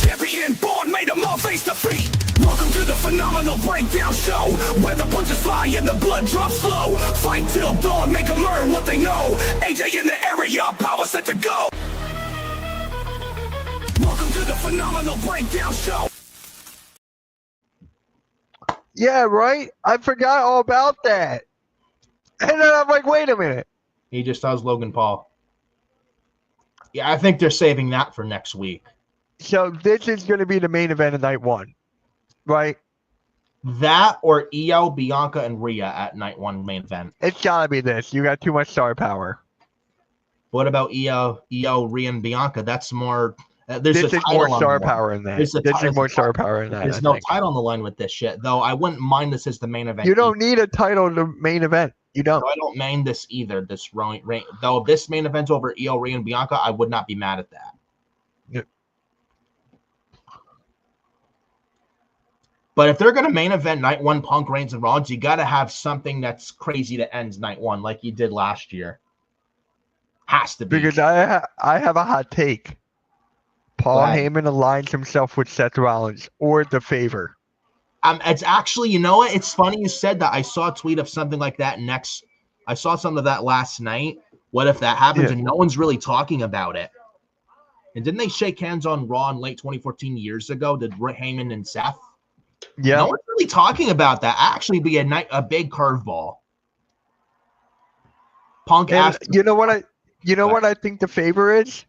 Champion born, made them all face defeat. Welcome to the Phenomenal Breakdown Show, where the punches fly and the blood drops slow. Fight till dawn, make them learn what they know. AJ in the area, power set to go. Welcome to the Phenomenal Breakdown Show. Yeah, right? I forgot all about that. And then I'm like, wait a minute. He just does Logan Paul. Yeah, I think they're saving that for next week. So this is going to be the main event of night one, right? That or Io, Bianca, and Rhea at night one main event. It's got to be this. You got too much star power. What about Io, Rhea, and Bianca? That's more. This is more star power than that. This is more star power than that. There's no title on the line with this shit, though. I wouldn't mind this as the main event. You don't need a title in the main event. You don't. No, I don't mind this either. This though, if this main event's over Io, Rhea, and Bianca, I would not be mad at that. Yeah. But if they're going to main event night one Punk, Reigns, and Rollins, you got to have something that's crazy to end night one like you did last year. Has to be. Because I have a hot take. Paul Heyman aligns himself with Seth Rollins or the favor. It's actually, you know what? It's funny you said that. I saw a tweet of something like that I saw some of that last night. What if that happens and no one's really talking about it? And didn't they shake hands on Raw in late 2014 years ago? Did Heyman and Seth? Yeah. No one's really talking about that. Actually, be a big curveball. Punk asked. You know what I think the favor is?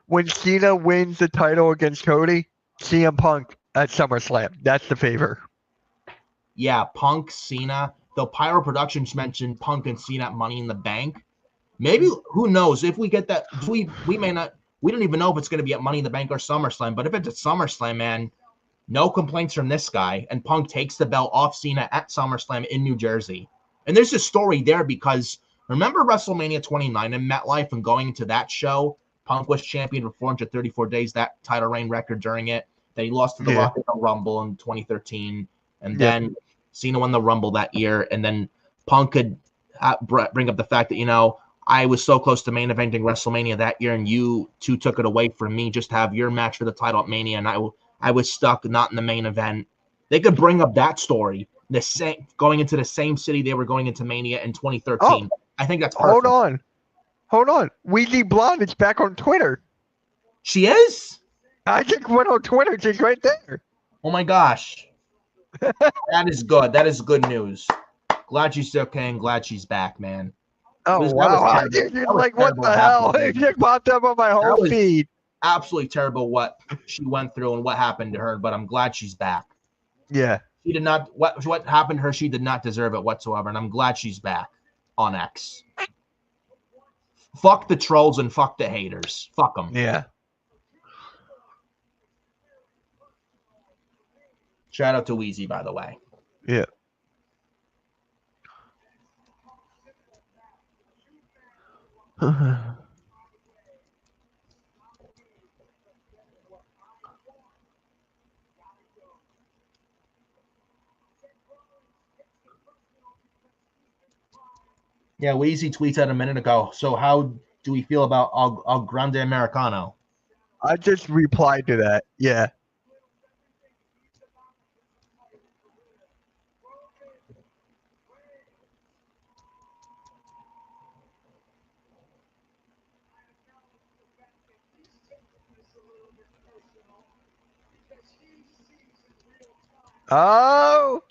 When Cena wins the title against Cody, CM Punk at SummerSlam. That's the favor. Yeah, Punk, Cena. Though Pyro Productions mentioned Punk and Cena at Money in the Bank. Maybe, who knows? If we get that, we may not. We don't even know if it's going to be at Money in the Bank or SummerSlam. But if it's at SummerSlam, man, no complaints from this guy. And Punk takes the belt off Cena at SummerSlam in New Jersey. And there's a story there because remember WrestleMania 29 in MetLife and going into that show? Punk was champion for 434 days, that title reign record during it. Then he lost to The Rock in the Rumble in 2013. And then Cena won the Rumble that year. And then Punk could bring up the fact that, I was so close to main eventing WrestleMania that year, and you two took it away from me just to have your match for the title at Mania, and I was stuck not in the main event. They could bring up that story, going into the same city they were going into Mania in 2013. I think that's perfect. Hold on. Weezy Blonde is back on Twitter. She is? I just went on Twitter. She's right there. Oh, my gosh. That is good. That is good news. Glad she's okay and glad she's back, man. Oh, wow. Like, what the hell? It just popped up on my whole feed. Absolutely terrible what she went through and what happened to her, but I'm glad she's back. Yeah. She did not, what happened to her, she did not deserve it whatsoever, and I'm glad she's back on X. Fuck the trolls and fuck the haters. Fuck them. Yeah. Shout out to Weezy, by the way. Yeah. Yeah, Weezy tweets out a minute ago. So how do we feel about Al Grande Americano? I just replied to that. Yeah. Oh.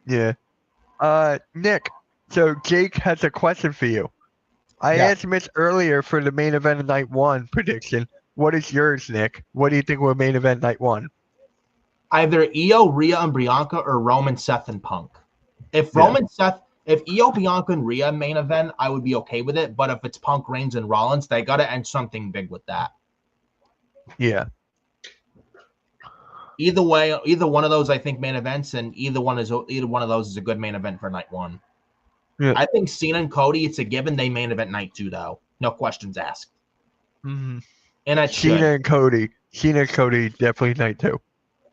Yeah. Nick. So Jake has a question for you. I Yeah. asked Mitch earlier for the main event of night 1 prediction. What is yours, Nick? What do you think will main event night 1? Either Io, Rhea, and Bianca, or Roman, Seth, and Punk. If Io, Bianca, and Rhea main event, I would be okay with it. But if it's Punk, Reigns, and Rollins, they got to end something big with that. Yeah. Either way, either one of those, I think, main events, and either one of those is a good main event for night 1. Yeah. I think Cena and Cody, it's a given they main event night 2, though. No questions asked. Mm-hmm. And it should. Cena and Cody. Cena and Cody definitely night 2.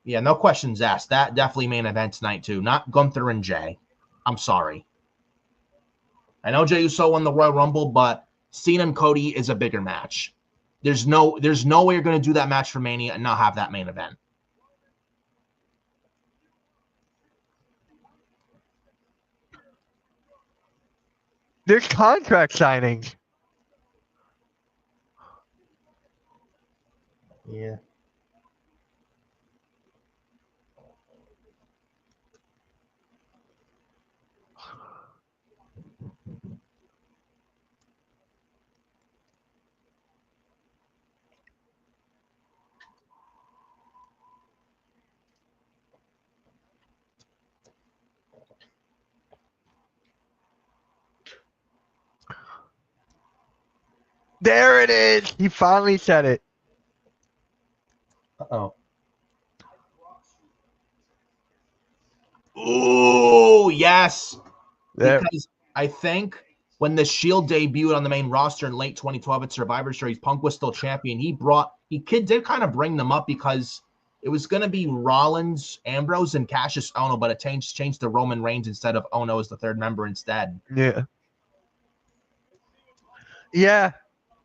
Yeah, no questions asked. That definitely main events night 2. Not Gunther and Jay. I'm sorry. I know Jey Uso won the Royal Rumble, but Cena and Cody is a bigger match. There's no way you're going to do that match for Mania and not have that main event. There's contract signings. Yeah. There it is. He finally said it. Uh-oh. Ooh, yes. There. Because I think when the Shield debuted on the main roster in late 2012 at Survivor Series, Punk was still champion. He did kind of bring them up because it was going to be Rollins, Ambrose, and Cassius Ohno, but it changed to Roman Reigns instead of Ohno as the third member instead. Yeah. Yeah.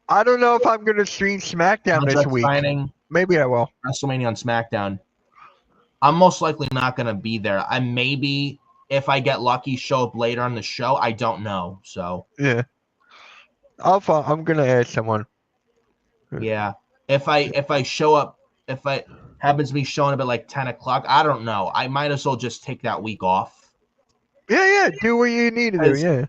I don't know if I'm going to stream SmackDown this week. Signing Maybe I will. WrestleMania on SmackDown. I'm most likely not going to be there. I maybe, if I get lucky, show up later on the show. I don't know. So Yeah. I'm going to ask someone. yeah, if I show up, if I happens to be showing up at like 10 o'clock, I don't know. I might as well just take that week off. Yeah. Do what you need to do. Yeah.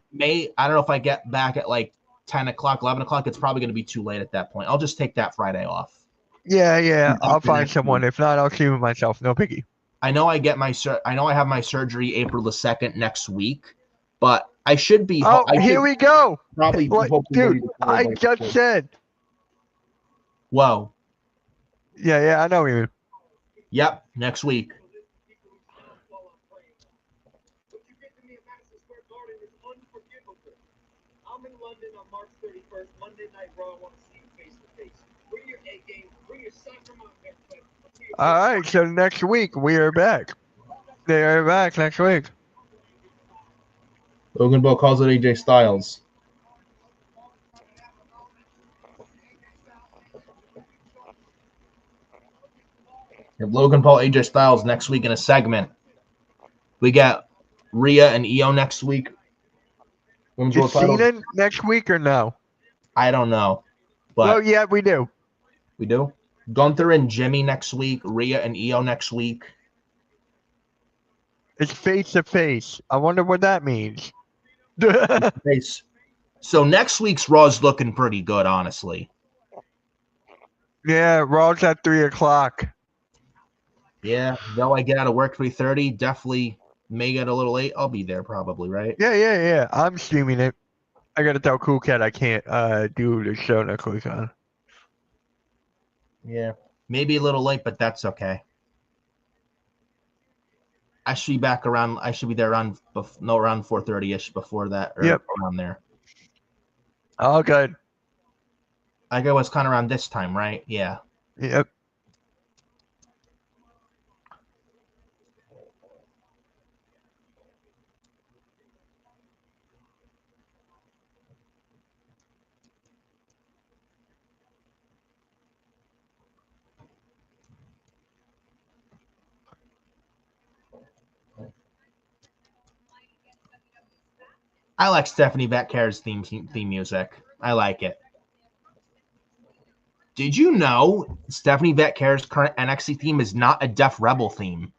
I don't know if I get back at like 10 o'clock, 11 o'clock. It's probably going to be too late at that point. I'll just take that Friday off. Yeah. I'll find someone. Week. If not, I'll stream it myself. No biggie. I know I have my surgery April the 2nd next week, but I should be. Here we go. Probably, dude. I just said. Whoa. Yeah. I know you. Yep. Next week. I'm in London on March 31st, Monday Night Raw. I want to see you face to face. Bring your A game. Bring your soccer mom there. All right. So next week we are back. They are back next week. Logan Paul calls it AJ Styles. We have Logan Paul, AJ Styles next week in a segment. We got Rhea and Io next week. Is Cena next week or no? I don't know. But well, yeah, we do. We do? Gunther and Jimmy next week. Rhea and Io next week. It's face to face. I wonder what that means. So next week's Raw's looking pretty good, honestly. Yeah, Raw's at 3 o'clock. Yeah, though I get out of work 3:30, definitely may get a little late. I'll be there probably, right? Yeah. I'm streaming it. I gotta tell Cool Cat I can't do the show next week on. Yeah, maybe a little late, but that's okay. I should be back around. I should be there around 4:30ish before that, or Yep. around there. All good. I go was kind of around this time, right? Yeah. Yep. I like Stephanie Batcare's theme music. I like it. Did you know Stephanie Batcare's current NXT theme is not a Def Rebel theme?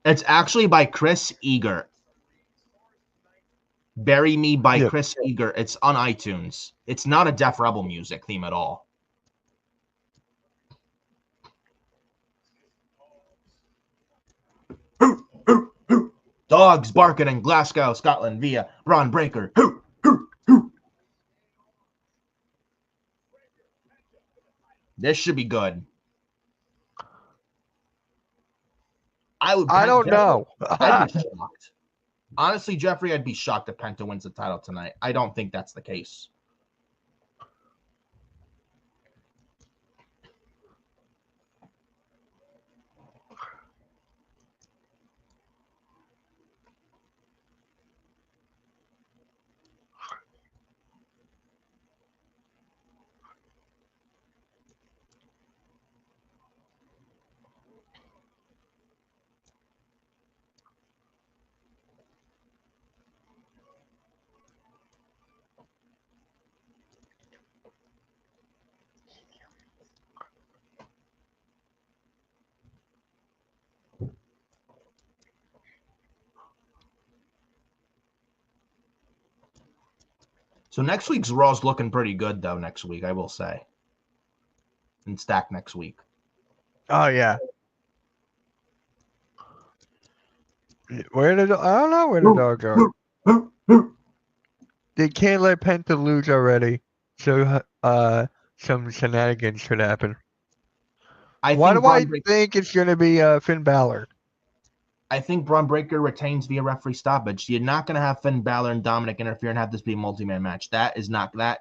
It's actually by Chris Eager. Bury Me by Yep. Chris Eager. It's on iTunes. It's not a Def Rebel music theme at all. Dogs barking in Glasgow, Scotland via Braun Breaker. This should be good. I don't know. I'd be shocked. Honestly, Jeffrey, I'd be shocked if Penta wins the title tonight. I don't think that's the case. So next week's Raw's looking pretty good, though, next week, I will say. And stack next week. Oh, yeah. Where did I don't know where the dog go. They can't let Penta lose already. So some shenanigans could happen. Why do I think it's going to be Finn Balor? I think Braun Breaker retains via referee stoppage. You're not going to have Finn Balor and Dominic interfere and have this be a multi-man match. That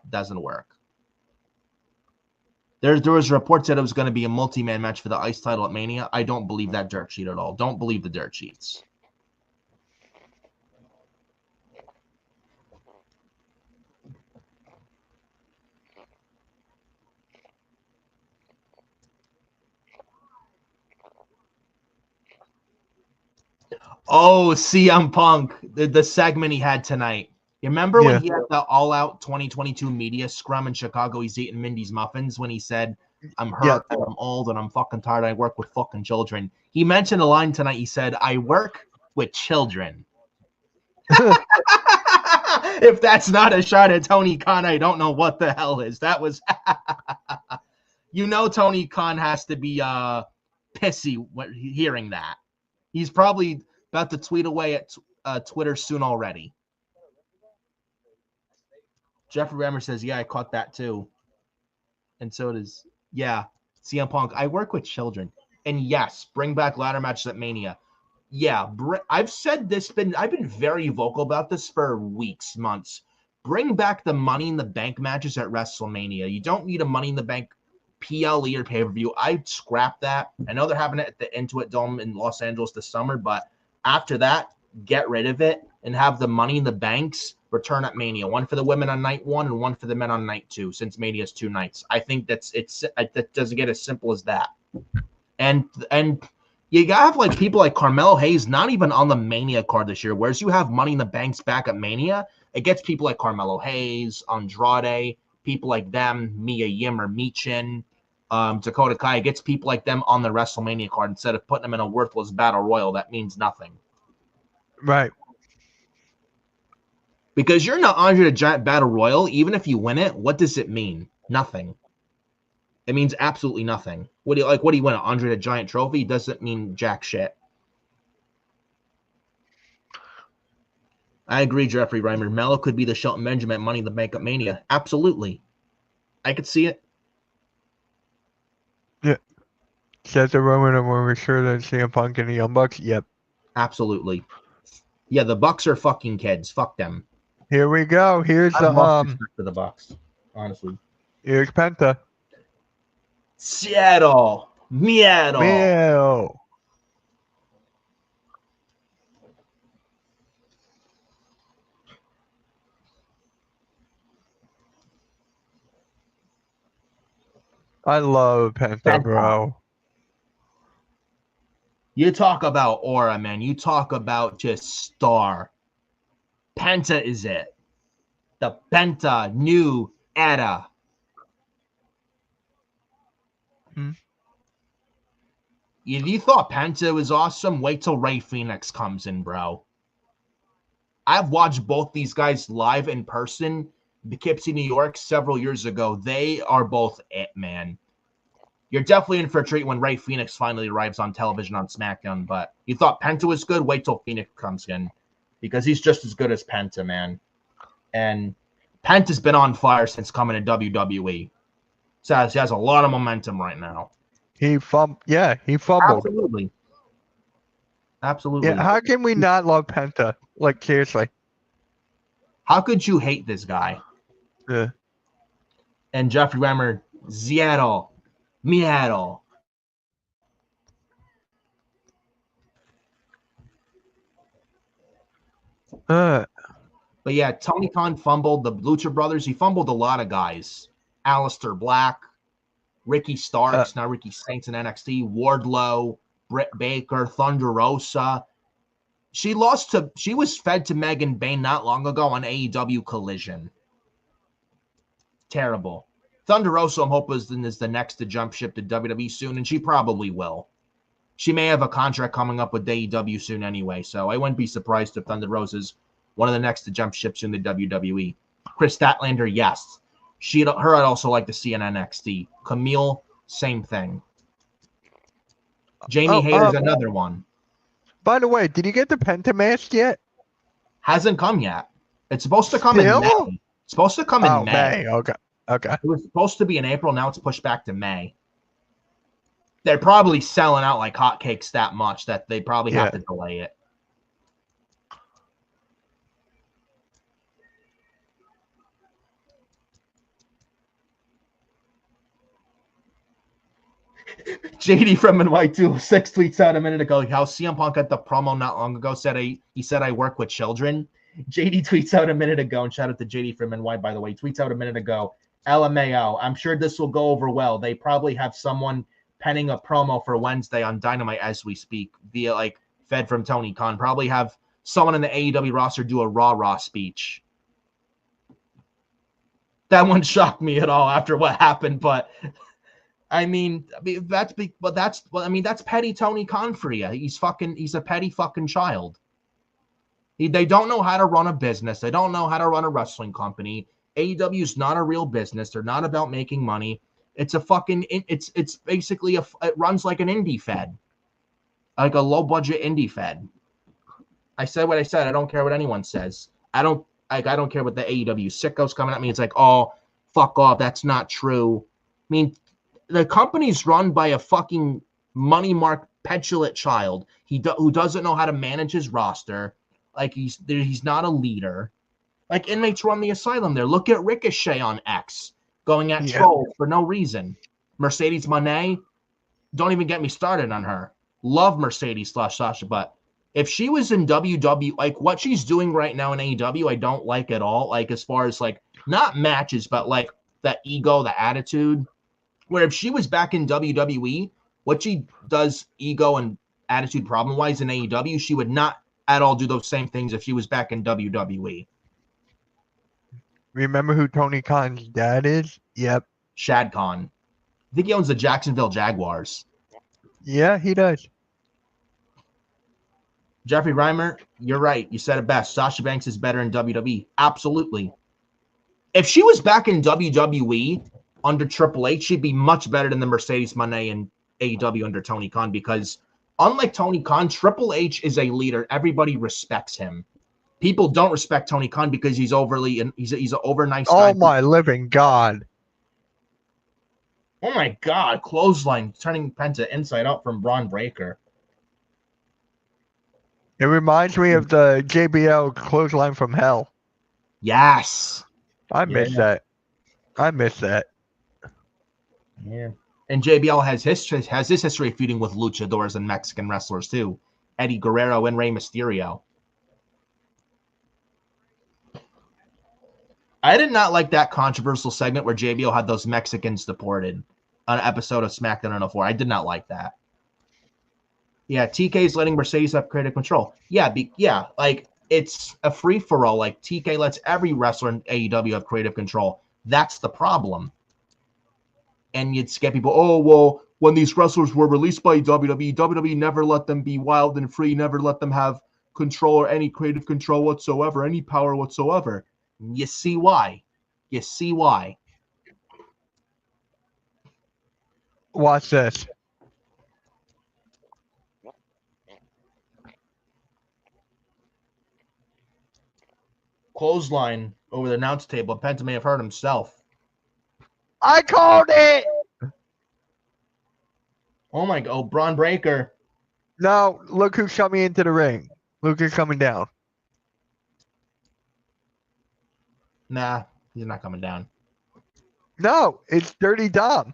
doesn't work. There was reports that it was going to be a multi-man match for the ICE title at Mania. I don't believe that dirt sheet at all. Don't believe the dirt sheets. Oh, CM Punk, the segment he had tonight. You remember when he had the all-out 2022 media scrum in Chicago? He's eating Mindy's muffins when he said, I'm hurt and I'm old and I'm fucking tired. I work with fucking children. He mentioned a line tonight. He said, I work with children. If that's not a shot at Tony Khan, I don't know what the hell is. That was, Tony Khan has to be pissy hearing that. He's probably about to tweet away at Twitter soon already. Jeffrey Rammer says, yeah, I caught that too. And so does, CM Punk. I work with children. And yes, bring back ladder matches at Mania. Yeah, I've said this, I've been very vocal about this for weeks, months. Bring back the Money in the Bank matches at WrestleMania. You don't need a Money in the Bank PLE or pay-per-view. I'd scrap that. I know they're having it at the Intuit Dome in Los Angeles this summer, but after that, get rid of it and have the Money in the Banks return at Mania. One for the women on night 1 and one for the men on night 2, since Mania's 2 nights. I think that doesn't get as simple as that. And you gotta have like people like Carmelo Hayes not even on the Mania card this year. Whereas you have Money in the Banks back at Mania, it gets people like Carmelo Hayes, Andrade, people like them, Mia Yim or Michin, Dakota Kai. It gets people like them on the WrestleMania card instead of putting them in a worthless battle royal that means nothing. Right. Because you're not Andre the Giant battle royal, even if you win it, what does it mean? Nothing. It means absolutely nothing. What do you win? An Andre the Giant trophy? Doesn't mean jack shit. I agree, Jeffrey Reimer. Mello could be the Shelton Benjamin Money in the Bank at Mania. Absolutely. I could see it. Yeah. Says the Roman are more mature than CM Punk and the Young Bucks. Yep. Absolutely. Yeah, the Bucks are fucking kids. Fuck them. Here we go. Here's I the have lost respect for the Bucks, honestly. Here's Penta. Seattle. Meow. Meow. I love Penta, bro. You talk about aura, man. You talk about just star. Penta is it. The Penta new era. If you thought Penta was awesome, wait till Rey Fenix comes in, bro. I've watched both these guys live in person, Poughkeepsie, New York, several years ago. They are both it, man. You're definitely in for a treat when Rey Fenix finally arrives on television on SmackDown. But you thought Penta was good? Wait till Fenix comes in, because he's just as good as Penta, man. And Penta's been on fire since coming to WWE. So he has a lot of momentum right now. He fumbled. Absolutely. Yeah, how can we not love Penta? Like, seriously. How could you hate this guy? Yeah. And Jeffrey Reimer, Seattle. Meow. But yeah, Tony Khan fumbled the Lucha Brothers. He fumbled a lot of guys. Aleister Black, Ricky Starks, now Ricky Saints in NXT, Wardlow, Britt Baker, Thunder Rosa. She was fed to Megan Bayne not long ago on AEW Collision. Terrible. Thunder Rosa, I'm hoping, is the next to jump ship to WWE soon, and she probably will. She may have a contract coming up with AEW soon anyway, so I wouldn't be surprised if Thunder Rosa's one of the next to jump ship soon to WWE. Chris Statlander, yes. Her I'd also like to see in NXT. Camille, same thing. Jamie Hayter's another one. By the way, did you get the Penta mask yet? Hasn't come yet. It's supposed to come in May. It's supposed to come in May. Okay. It was supposed to be in April. Now it's pushed back to May. They're probably selling out like hotcakes that much that they probably have to delay it. JD from NY206 tweets out a minute ago how CM Punk at the promo not long ago he said I work with children. JD tweets out a minute ago, and shout out to JD from NY, by the way, tweets out a minute ago, LMAO, I'm sure this will go over well. They probably have someone penning a promo for Wednesday on Dynamite as we speak via like fed from Tony Khan. Probably have someone in the AEW roster do a Raw speech. That one shocked me at all after what happened, but that's petty Tony Khan for you. He's a petty fucking child. They don't know how to run a business. They don't know how to run a wrestling company. AEW is not a real business. They're not about making money. It's basically it runs like an indie fed, like a low budget indie fed. I said what I said. I don't care what anyone says. I don't care what the AEW sickos coming at me. It's like, oh, fuck off. That's not true. I mean, the company's run by a fucking money mark petulant child who doesn't know how to manage his roster. Like he's not a leader. Like inmates run the asylum there. Look at Ricochet on X going at trolls for no reason. Mercedes Moné, don't even get me started on her. Love Mercedes / Sasha, but if she was in WWE, like what she's doing right now in AEW, I don't like at all. Like as far as like not matches, but like the ego, the attitude. Where if she was back in WWE, what she does ego and attitude problem-wise in AEW, she would not at all do those same things if she was back in WWE. Remember who Tony Khan's dad is? Yep. Shad Khan. I think he owns the Jacksonville Jaguars. Yeah, he does. Jeffrey Reimer, you're right. You said it best. Sasha Banks is better in WWE. Absolutely. If she was back in WWE under Triple H, she'd be much better than the Mercedes Moné in AEW under Tony Khan, because unlike Tony Khan, Triple H is a leader. Everybody respects him. People don't respect Tony Khan because he's an over nice guy. Oh my living God. Oh my God! Clothesline turning Penta inside out from Braun Breaker. It reminds me of the JBL clothesline from hell. Yes. I miss that. I miss that. Yeah. And JBL has his history feuding with luchadors and Mexican wrestlers too. Eddie Guerrero and Rey Mysterio. I did not like that controversial segment where JBL had those Mexicans deported on an episode of SmackDown 04. I did not like that. Yeah, TK's letting Mercedes have creative control. Yeah, like it's a free for all. Like TK lets every wrestler in AEW have creative control. That's the problem. And you'd get people, oh, well, when these wrestlers were released by WWE never let them be wild and free, never let them have control or any creative control whatsoever, any power whatsoever. You see why. You see why. Watch this. Clothesline over the announce table. Penta may have hurt himself. I called it! Oh my God. Oh, Braun Breaker. No, look who's coming into the ring. Luke is coming down. Nah, he's not coming down. No, it's Dirty Dom.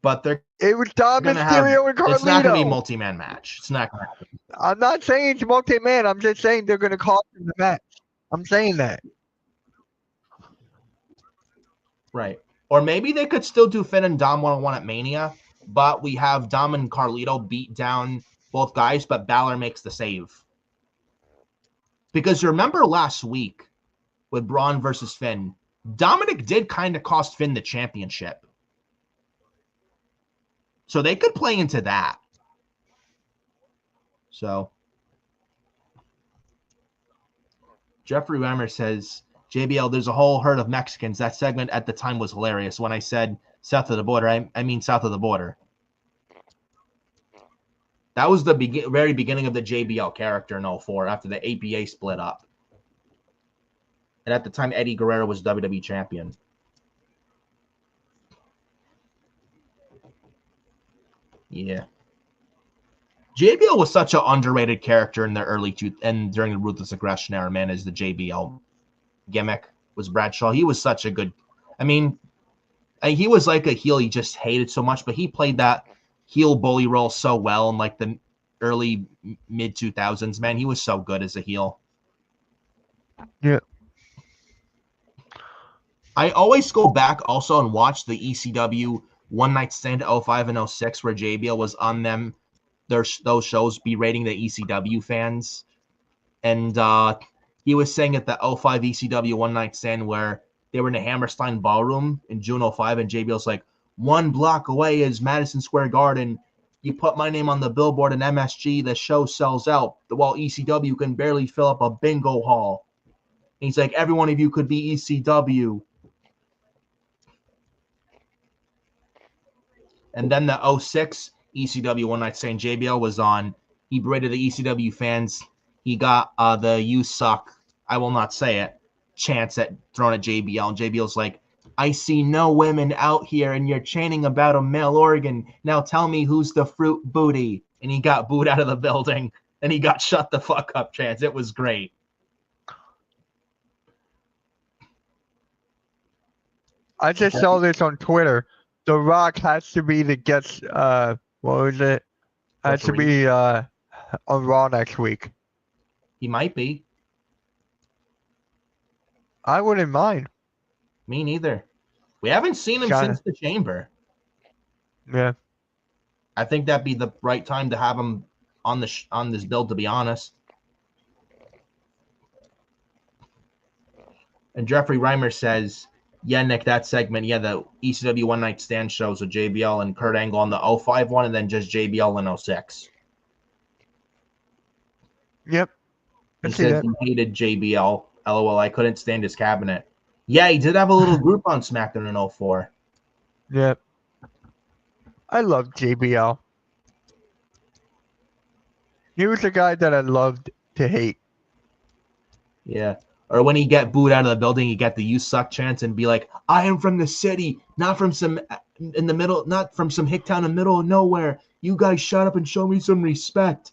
But they're It was Dom going to have. Mysterio and Carlito. It's not going to be a multi-man match. It's not going to happen. I'm not saying it's multi-man. I'm just saying they're going to cost him the match. I'm saying that. Right. Or maybe they could still do Finn and Dom one-on-one at Mania, but we have Dom and Carlito beat down both guys, but Balor makes the save. Because you remember last week with Braun versus Finn, Dominic did kind of cost Finn the championship. So they could play into that. So Jeffrey Weimer says, JBL, there's a whole herd of Mexicans. That segment at the time was hilarious. When I said south of the border, I mean south of the border. That was the very beginning of the JBL character in 04 after the APA split up. And at the time, Eddie Guerrero was WWE champion. Yeah. JBL was such an underrated character in the and during the Ruthless Aggression era, man, as the JBL gimmick was Bradshaw. He was such a good, he was like a heel he just hated so much, but he played that heel bully role so well in like the early mid 2000s, man. He was so good as a heel. Yeah. I always go back also and watch the ECW One Night Stand 05 and 06 where JBL was on them. Those shows berating the ECW fans. And he was saying at the 05 ECW One Night Stand where they were in the Hammerstein Ballroom in June 05, and JBL's like, 1 block away is Madison Square Garden. You put my name on the billboard in MSG, the show sells out. While ECW can barely fill up a bingo hall. And he's like, every one of you could be ECW. And then the 06 ECW One Night Stand JBL was on. He berated the ECW fans. He got the "you suck, I will not say it" chants thrown at JBL. And JBL's like, I see no women out here and you're chanting about a male organ. Now tell me who's the fruit booty. And he got booed out of the building. And he got shut the fuck up chants. It was great. I just saw this on Twitter. The Rock has to be the guest. What was it? Has to be on Raw next week. He might be. I wouldn't mind. Me neither. We haven't seen him since the Chamber. Yeah. I think that'd be the right time to have him on this build, to be honest. And Jeffrey Reimer says, yeah, Nick, that segment, yeah, the ECW One Night Stand shows with JBL and Kurt Angle on the 05 one, and then just JBL in 06. Yep. He says he hated JBL. LOL, I couldn't stand his cabinet. Yeah, he did have a little group on SmackDown in 04. Yep. I love JBL. He was the guy that I loved to hate. Yeah. Or when he get booed out of the building, he get the "you suck" chants and be like, "I am from the city, not from some in the middle, not from some hick town in the middle of nowhere. You guys shut up and show me some respect."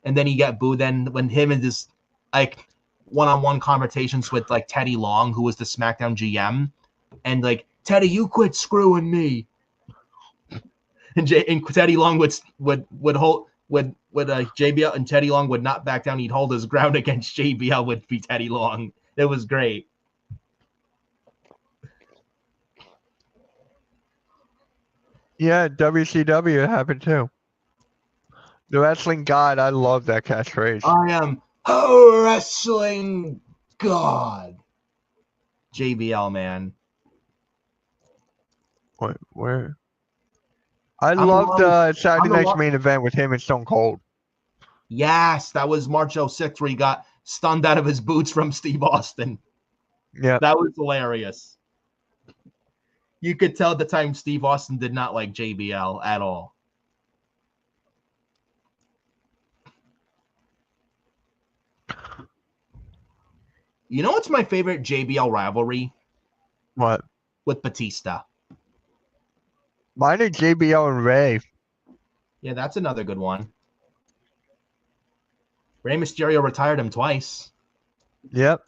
And then he got booed. Then when him and this like one-on-one conversations with like Teddy Long, who was the SmackDown GM, and like, "Teddy, you quit screwing me." And Teddy Long would JBL, and Teddy Long would not back down. He'd hold his ground against JBL. Would be Teddy Long. It was great. Yeah, WCW happened too. The wrestling god, I love that catchphrase. I am a wrestling god. JBL, man. Where? I loved Saturday I'm the Night's one- main event with him and Stone Cold. Yes, that was March 06th where he got stunned out of his boots from Steve Austin. Yeah. That was hilarious. You could tell at the time Steve Austin did not like JBL at all. You know what's my favorite JBL rivalry? What? With Batista. Mine are JBL and Ray. Yeah, that's another good one. Rey Mysterio retired him twice. Yep.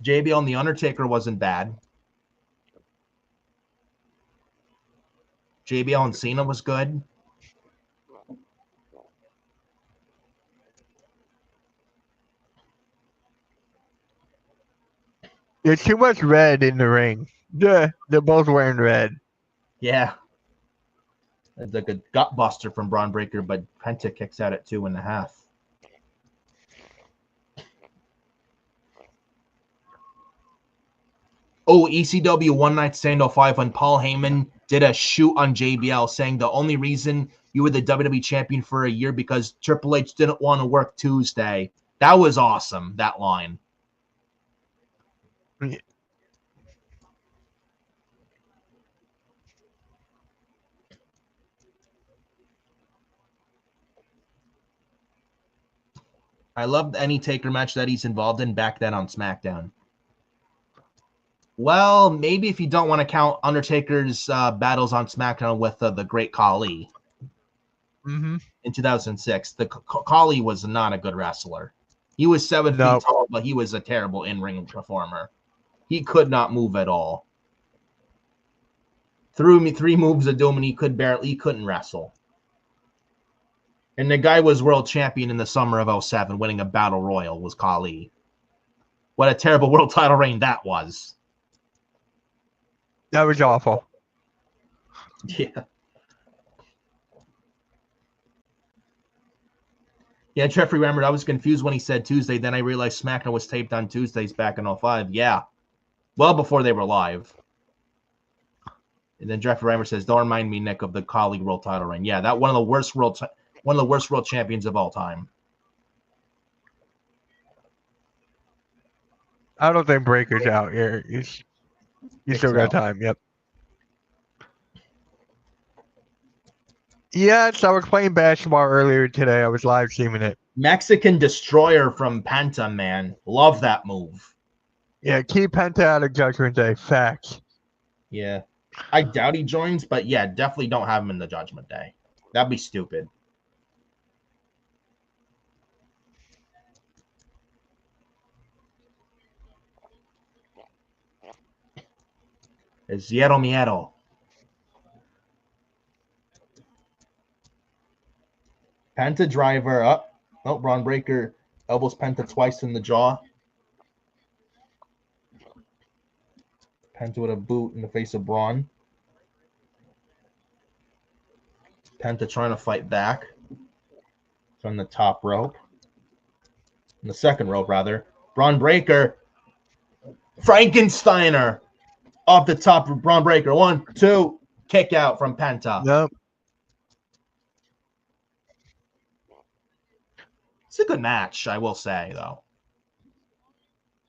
JBL and The Undertaker wasn't bad. JBL and Cena was good. There's too much red in the ring. Yeah, they're both wearing red. Yeah. It's like a gut buster from Braun Breaker, but Penta kicks out at 2.5. Oh, ECW One Night Stand 05 when Paul Heyman did a shoot on JBL saying the only reason you were the WWE champion for a year because Triple H didn't want to work Tuesday. That was awesome, that line. Yeah. I loved any Taker match that he's involved in back then on SmackDown. Well, maybe if you don't want to count Undertaker's battles on SmackDown with the Great Khali in 2006. The Khali was not a good wrestler. He was 7 feet tall, but he was a terrible in-ring performer. He could not move at all. Threw me 3 moves of doom, and he couldn't wrestle. And the guy was world champion in the summer of 07, winning a battle royal, was Khali. What a terrible world title reign that was. That was awful. Yeah. Yeah, Jeffrey remembered I was confused when he said Tuesday. Then I realized SmackDown was taped on Tuesdays back in 05. Yeah. Well before they were live. And then Jeffrey Reimer says, "Don't remind me, Nick, of the Khali world title reign." Yeah, that one of the worst world champions of all time. I don't think Breaker's out here. You still got time. Yep. Yes, I was playing basketball earlier today. I was live streaming it. Mexican Destroyer from Penta, man. Love that move. Yeah, keep Penta out of Judgment Day. Facts. Yeah. I doubt he joins, but yeah, definitely don't have him in the Judgment Day. That'd be stupid. It's Zero Miedo. Penta driver up. Oh, Braun Breaker elbows Penta twice in the jaw. Penta with a boot in the face of Braun. Penta trying to fight back from the top rope. In the second rope, rather. Braun Breaker. Frankensteiner. Off the top of Braun Breaker. 1, 2. Kick out from Penta. Nope. It's a good match, I will say, though.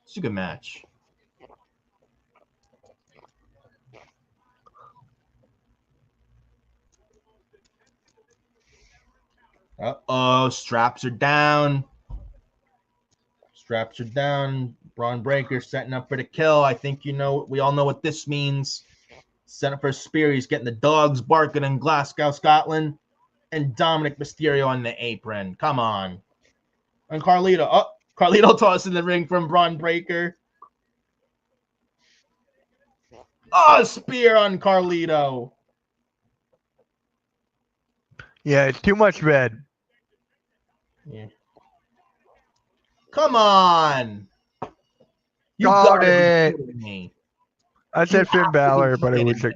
It's a good match. Uh-oh, straps are down. Straps are down. Braun Breaker setting up for the kill. I think we all know what this means. Set up for a spear. He's getting the dogs barking in Glasgow, Scotland. And Dominic Mysterio on the apron. Come on. And Carlito. Oh, Carlito tossing the ring from Braun Breaker. Oh, spear on Carlito. Yeah, it's too much red. Yeah. Come on. You Got gotta it. be kidding me. I said You Finn have to be Balor, but it kidding was a, me.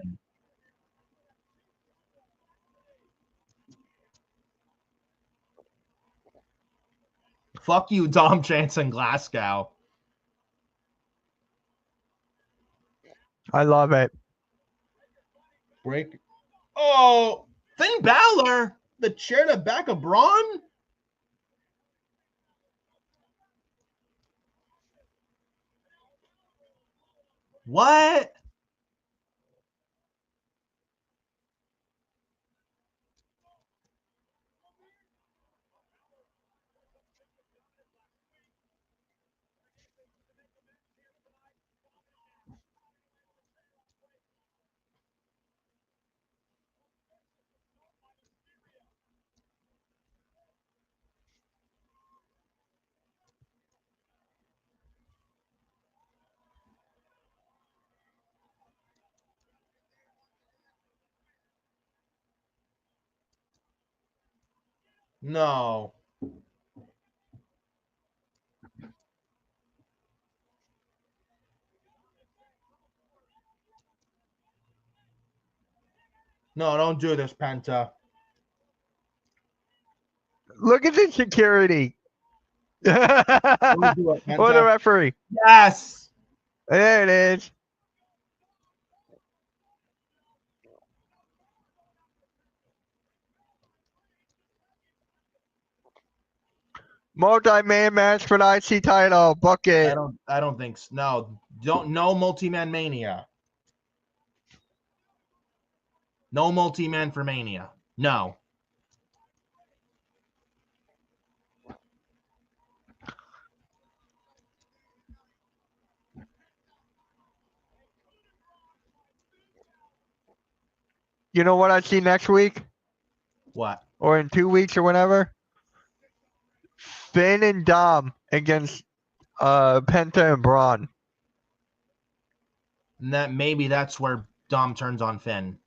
Fuck you, Dom Chance and Glasgow. I love it. Break. Oh, Finn Balor. The chair to back of Braun. What? No. No, don't do this, Penta. Look at the security. Don't do it, Or the Penta. referee. Yes. There it is. Multi-man match for the IC title. Bucket. I don't think so. No multi-man mania. No multi-man for Mania. No. You know what I see next week? What? Or in 2 weeks or whenever? Finn and Dom against Penta and Braun. And that's where Dom turns on Finn.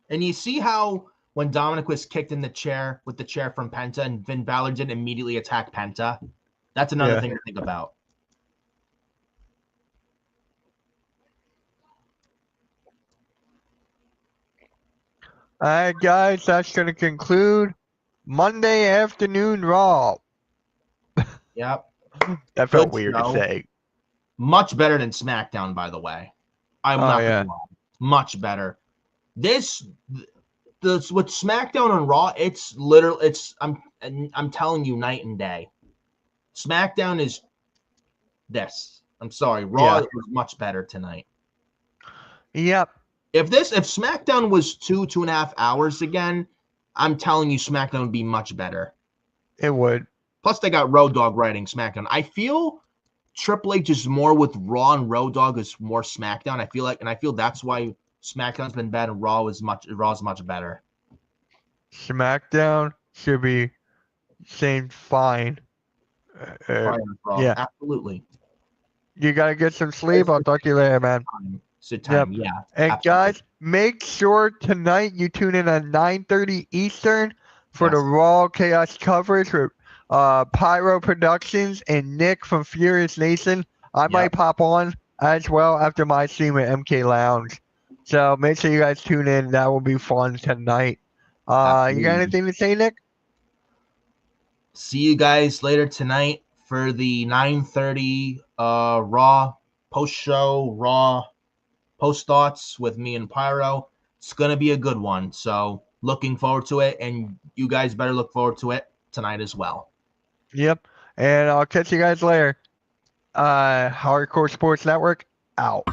And you see how when Dominic was kicked in the chair with the chair from Penta and Finn Balor didn't immediately attack Penta? That's another thing to think about. All right, guys, that's going to conclude Monday Afternoon Raw. Yep. That felt Good weird show. to say. Much better than SmackDown, by the way. I'm not gonna lie. Much better. This with SmackDown and Raw, it's literally I'm telling you night and day. SmackDown is this. I'm sorry, Raw was much better tonight. Yep. If SmackDown was 2.5 hours again, I'm telling you SmackDown would be much better. It would. Plus, they got Road Dogg writing SmackDown. I feel Triple H is more with Raw and Road Dogg is more SmackDown. I feel that's why SmackDown's been bad and Raw's much better. SmackDown should be saying fine. Yeah, absolutely. You gotta get some sleep. I'll talk to you later, man. Sit time, yeah. And absolutely. guys, make sure tonight you tune in at 9:30 Eastern for the Raw Chaos coverage with Pyro Productions and Nick from Furious Nation. I might pop on as well after my stream at MK Lounge. So make sure you guys tune in. That will be fun tonight. You got anything to say, Nick? See you guys later tonight for the 9:30 Raw post-show, Raw post thoughts with me and Pyro. It's going to be a good one. So looking forward to it. And you guys better look forward to it tonight as well. Yep. And I'll catch you guys later. Hardcore Sports Network out.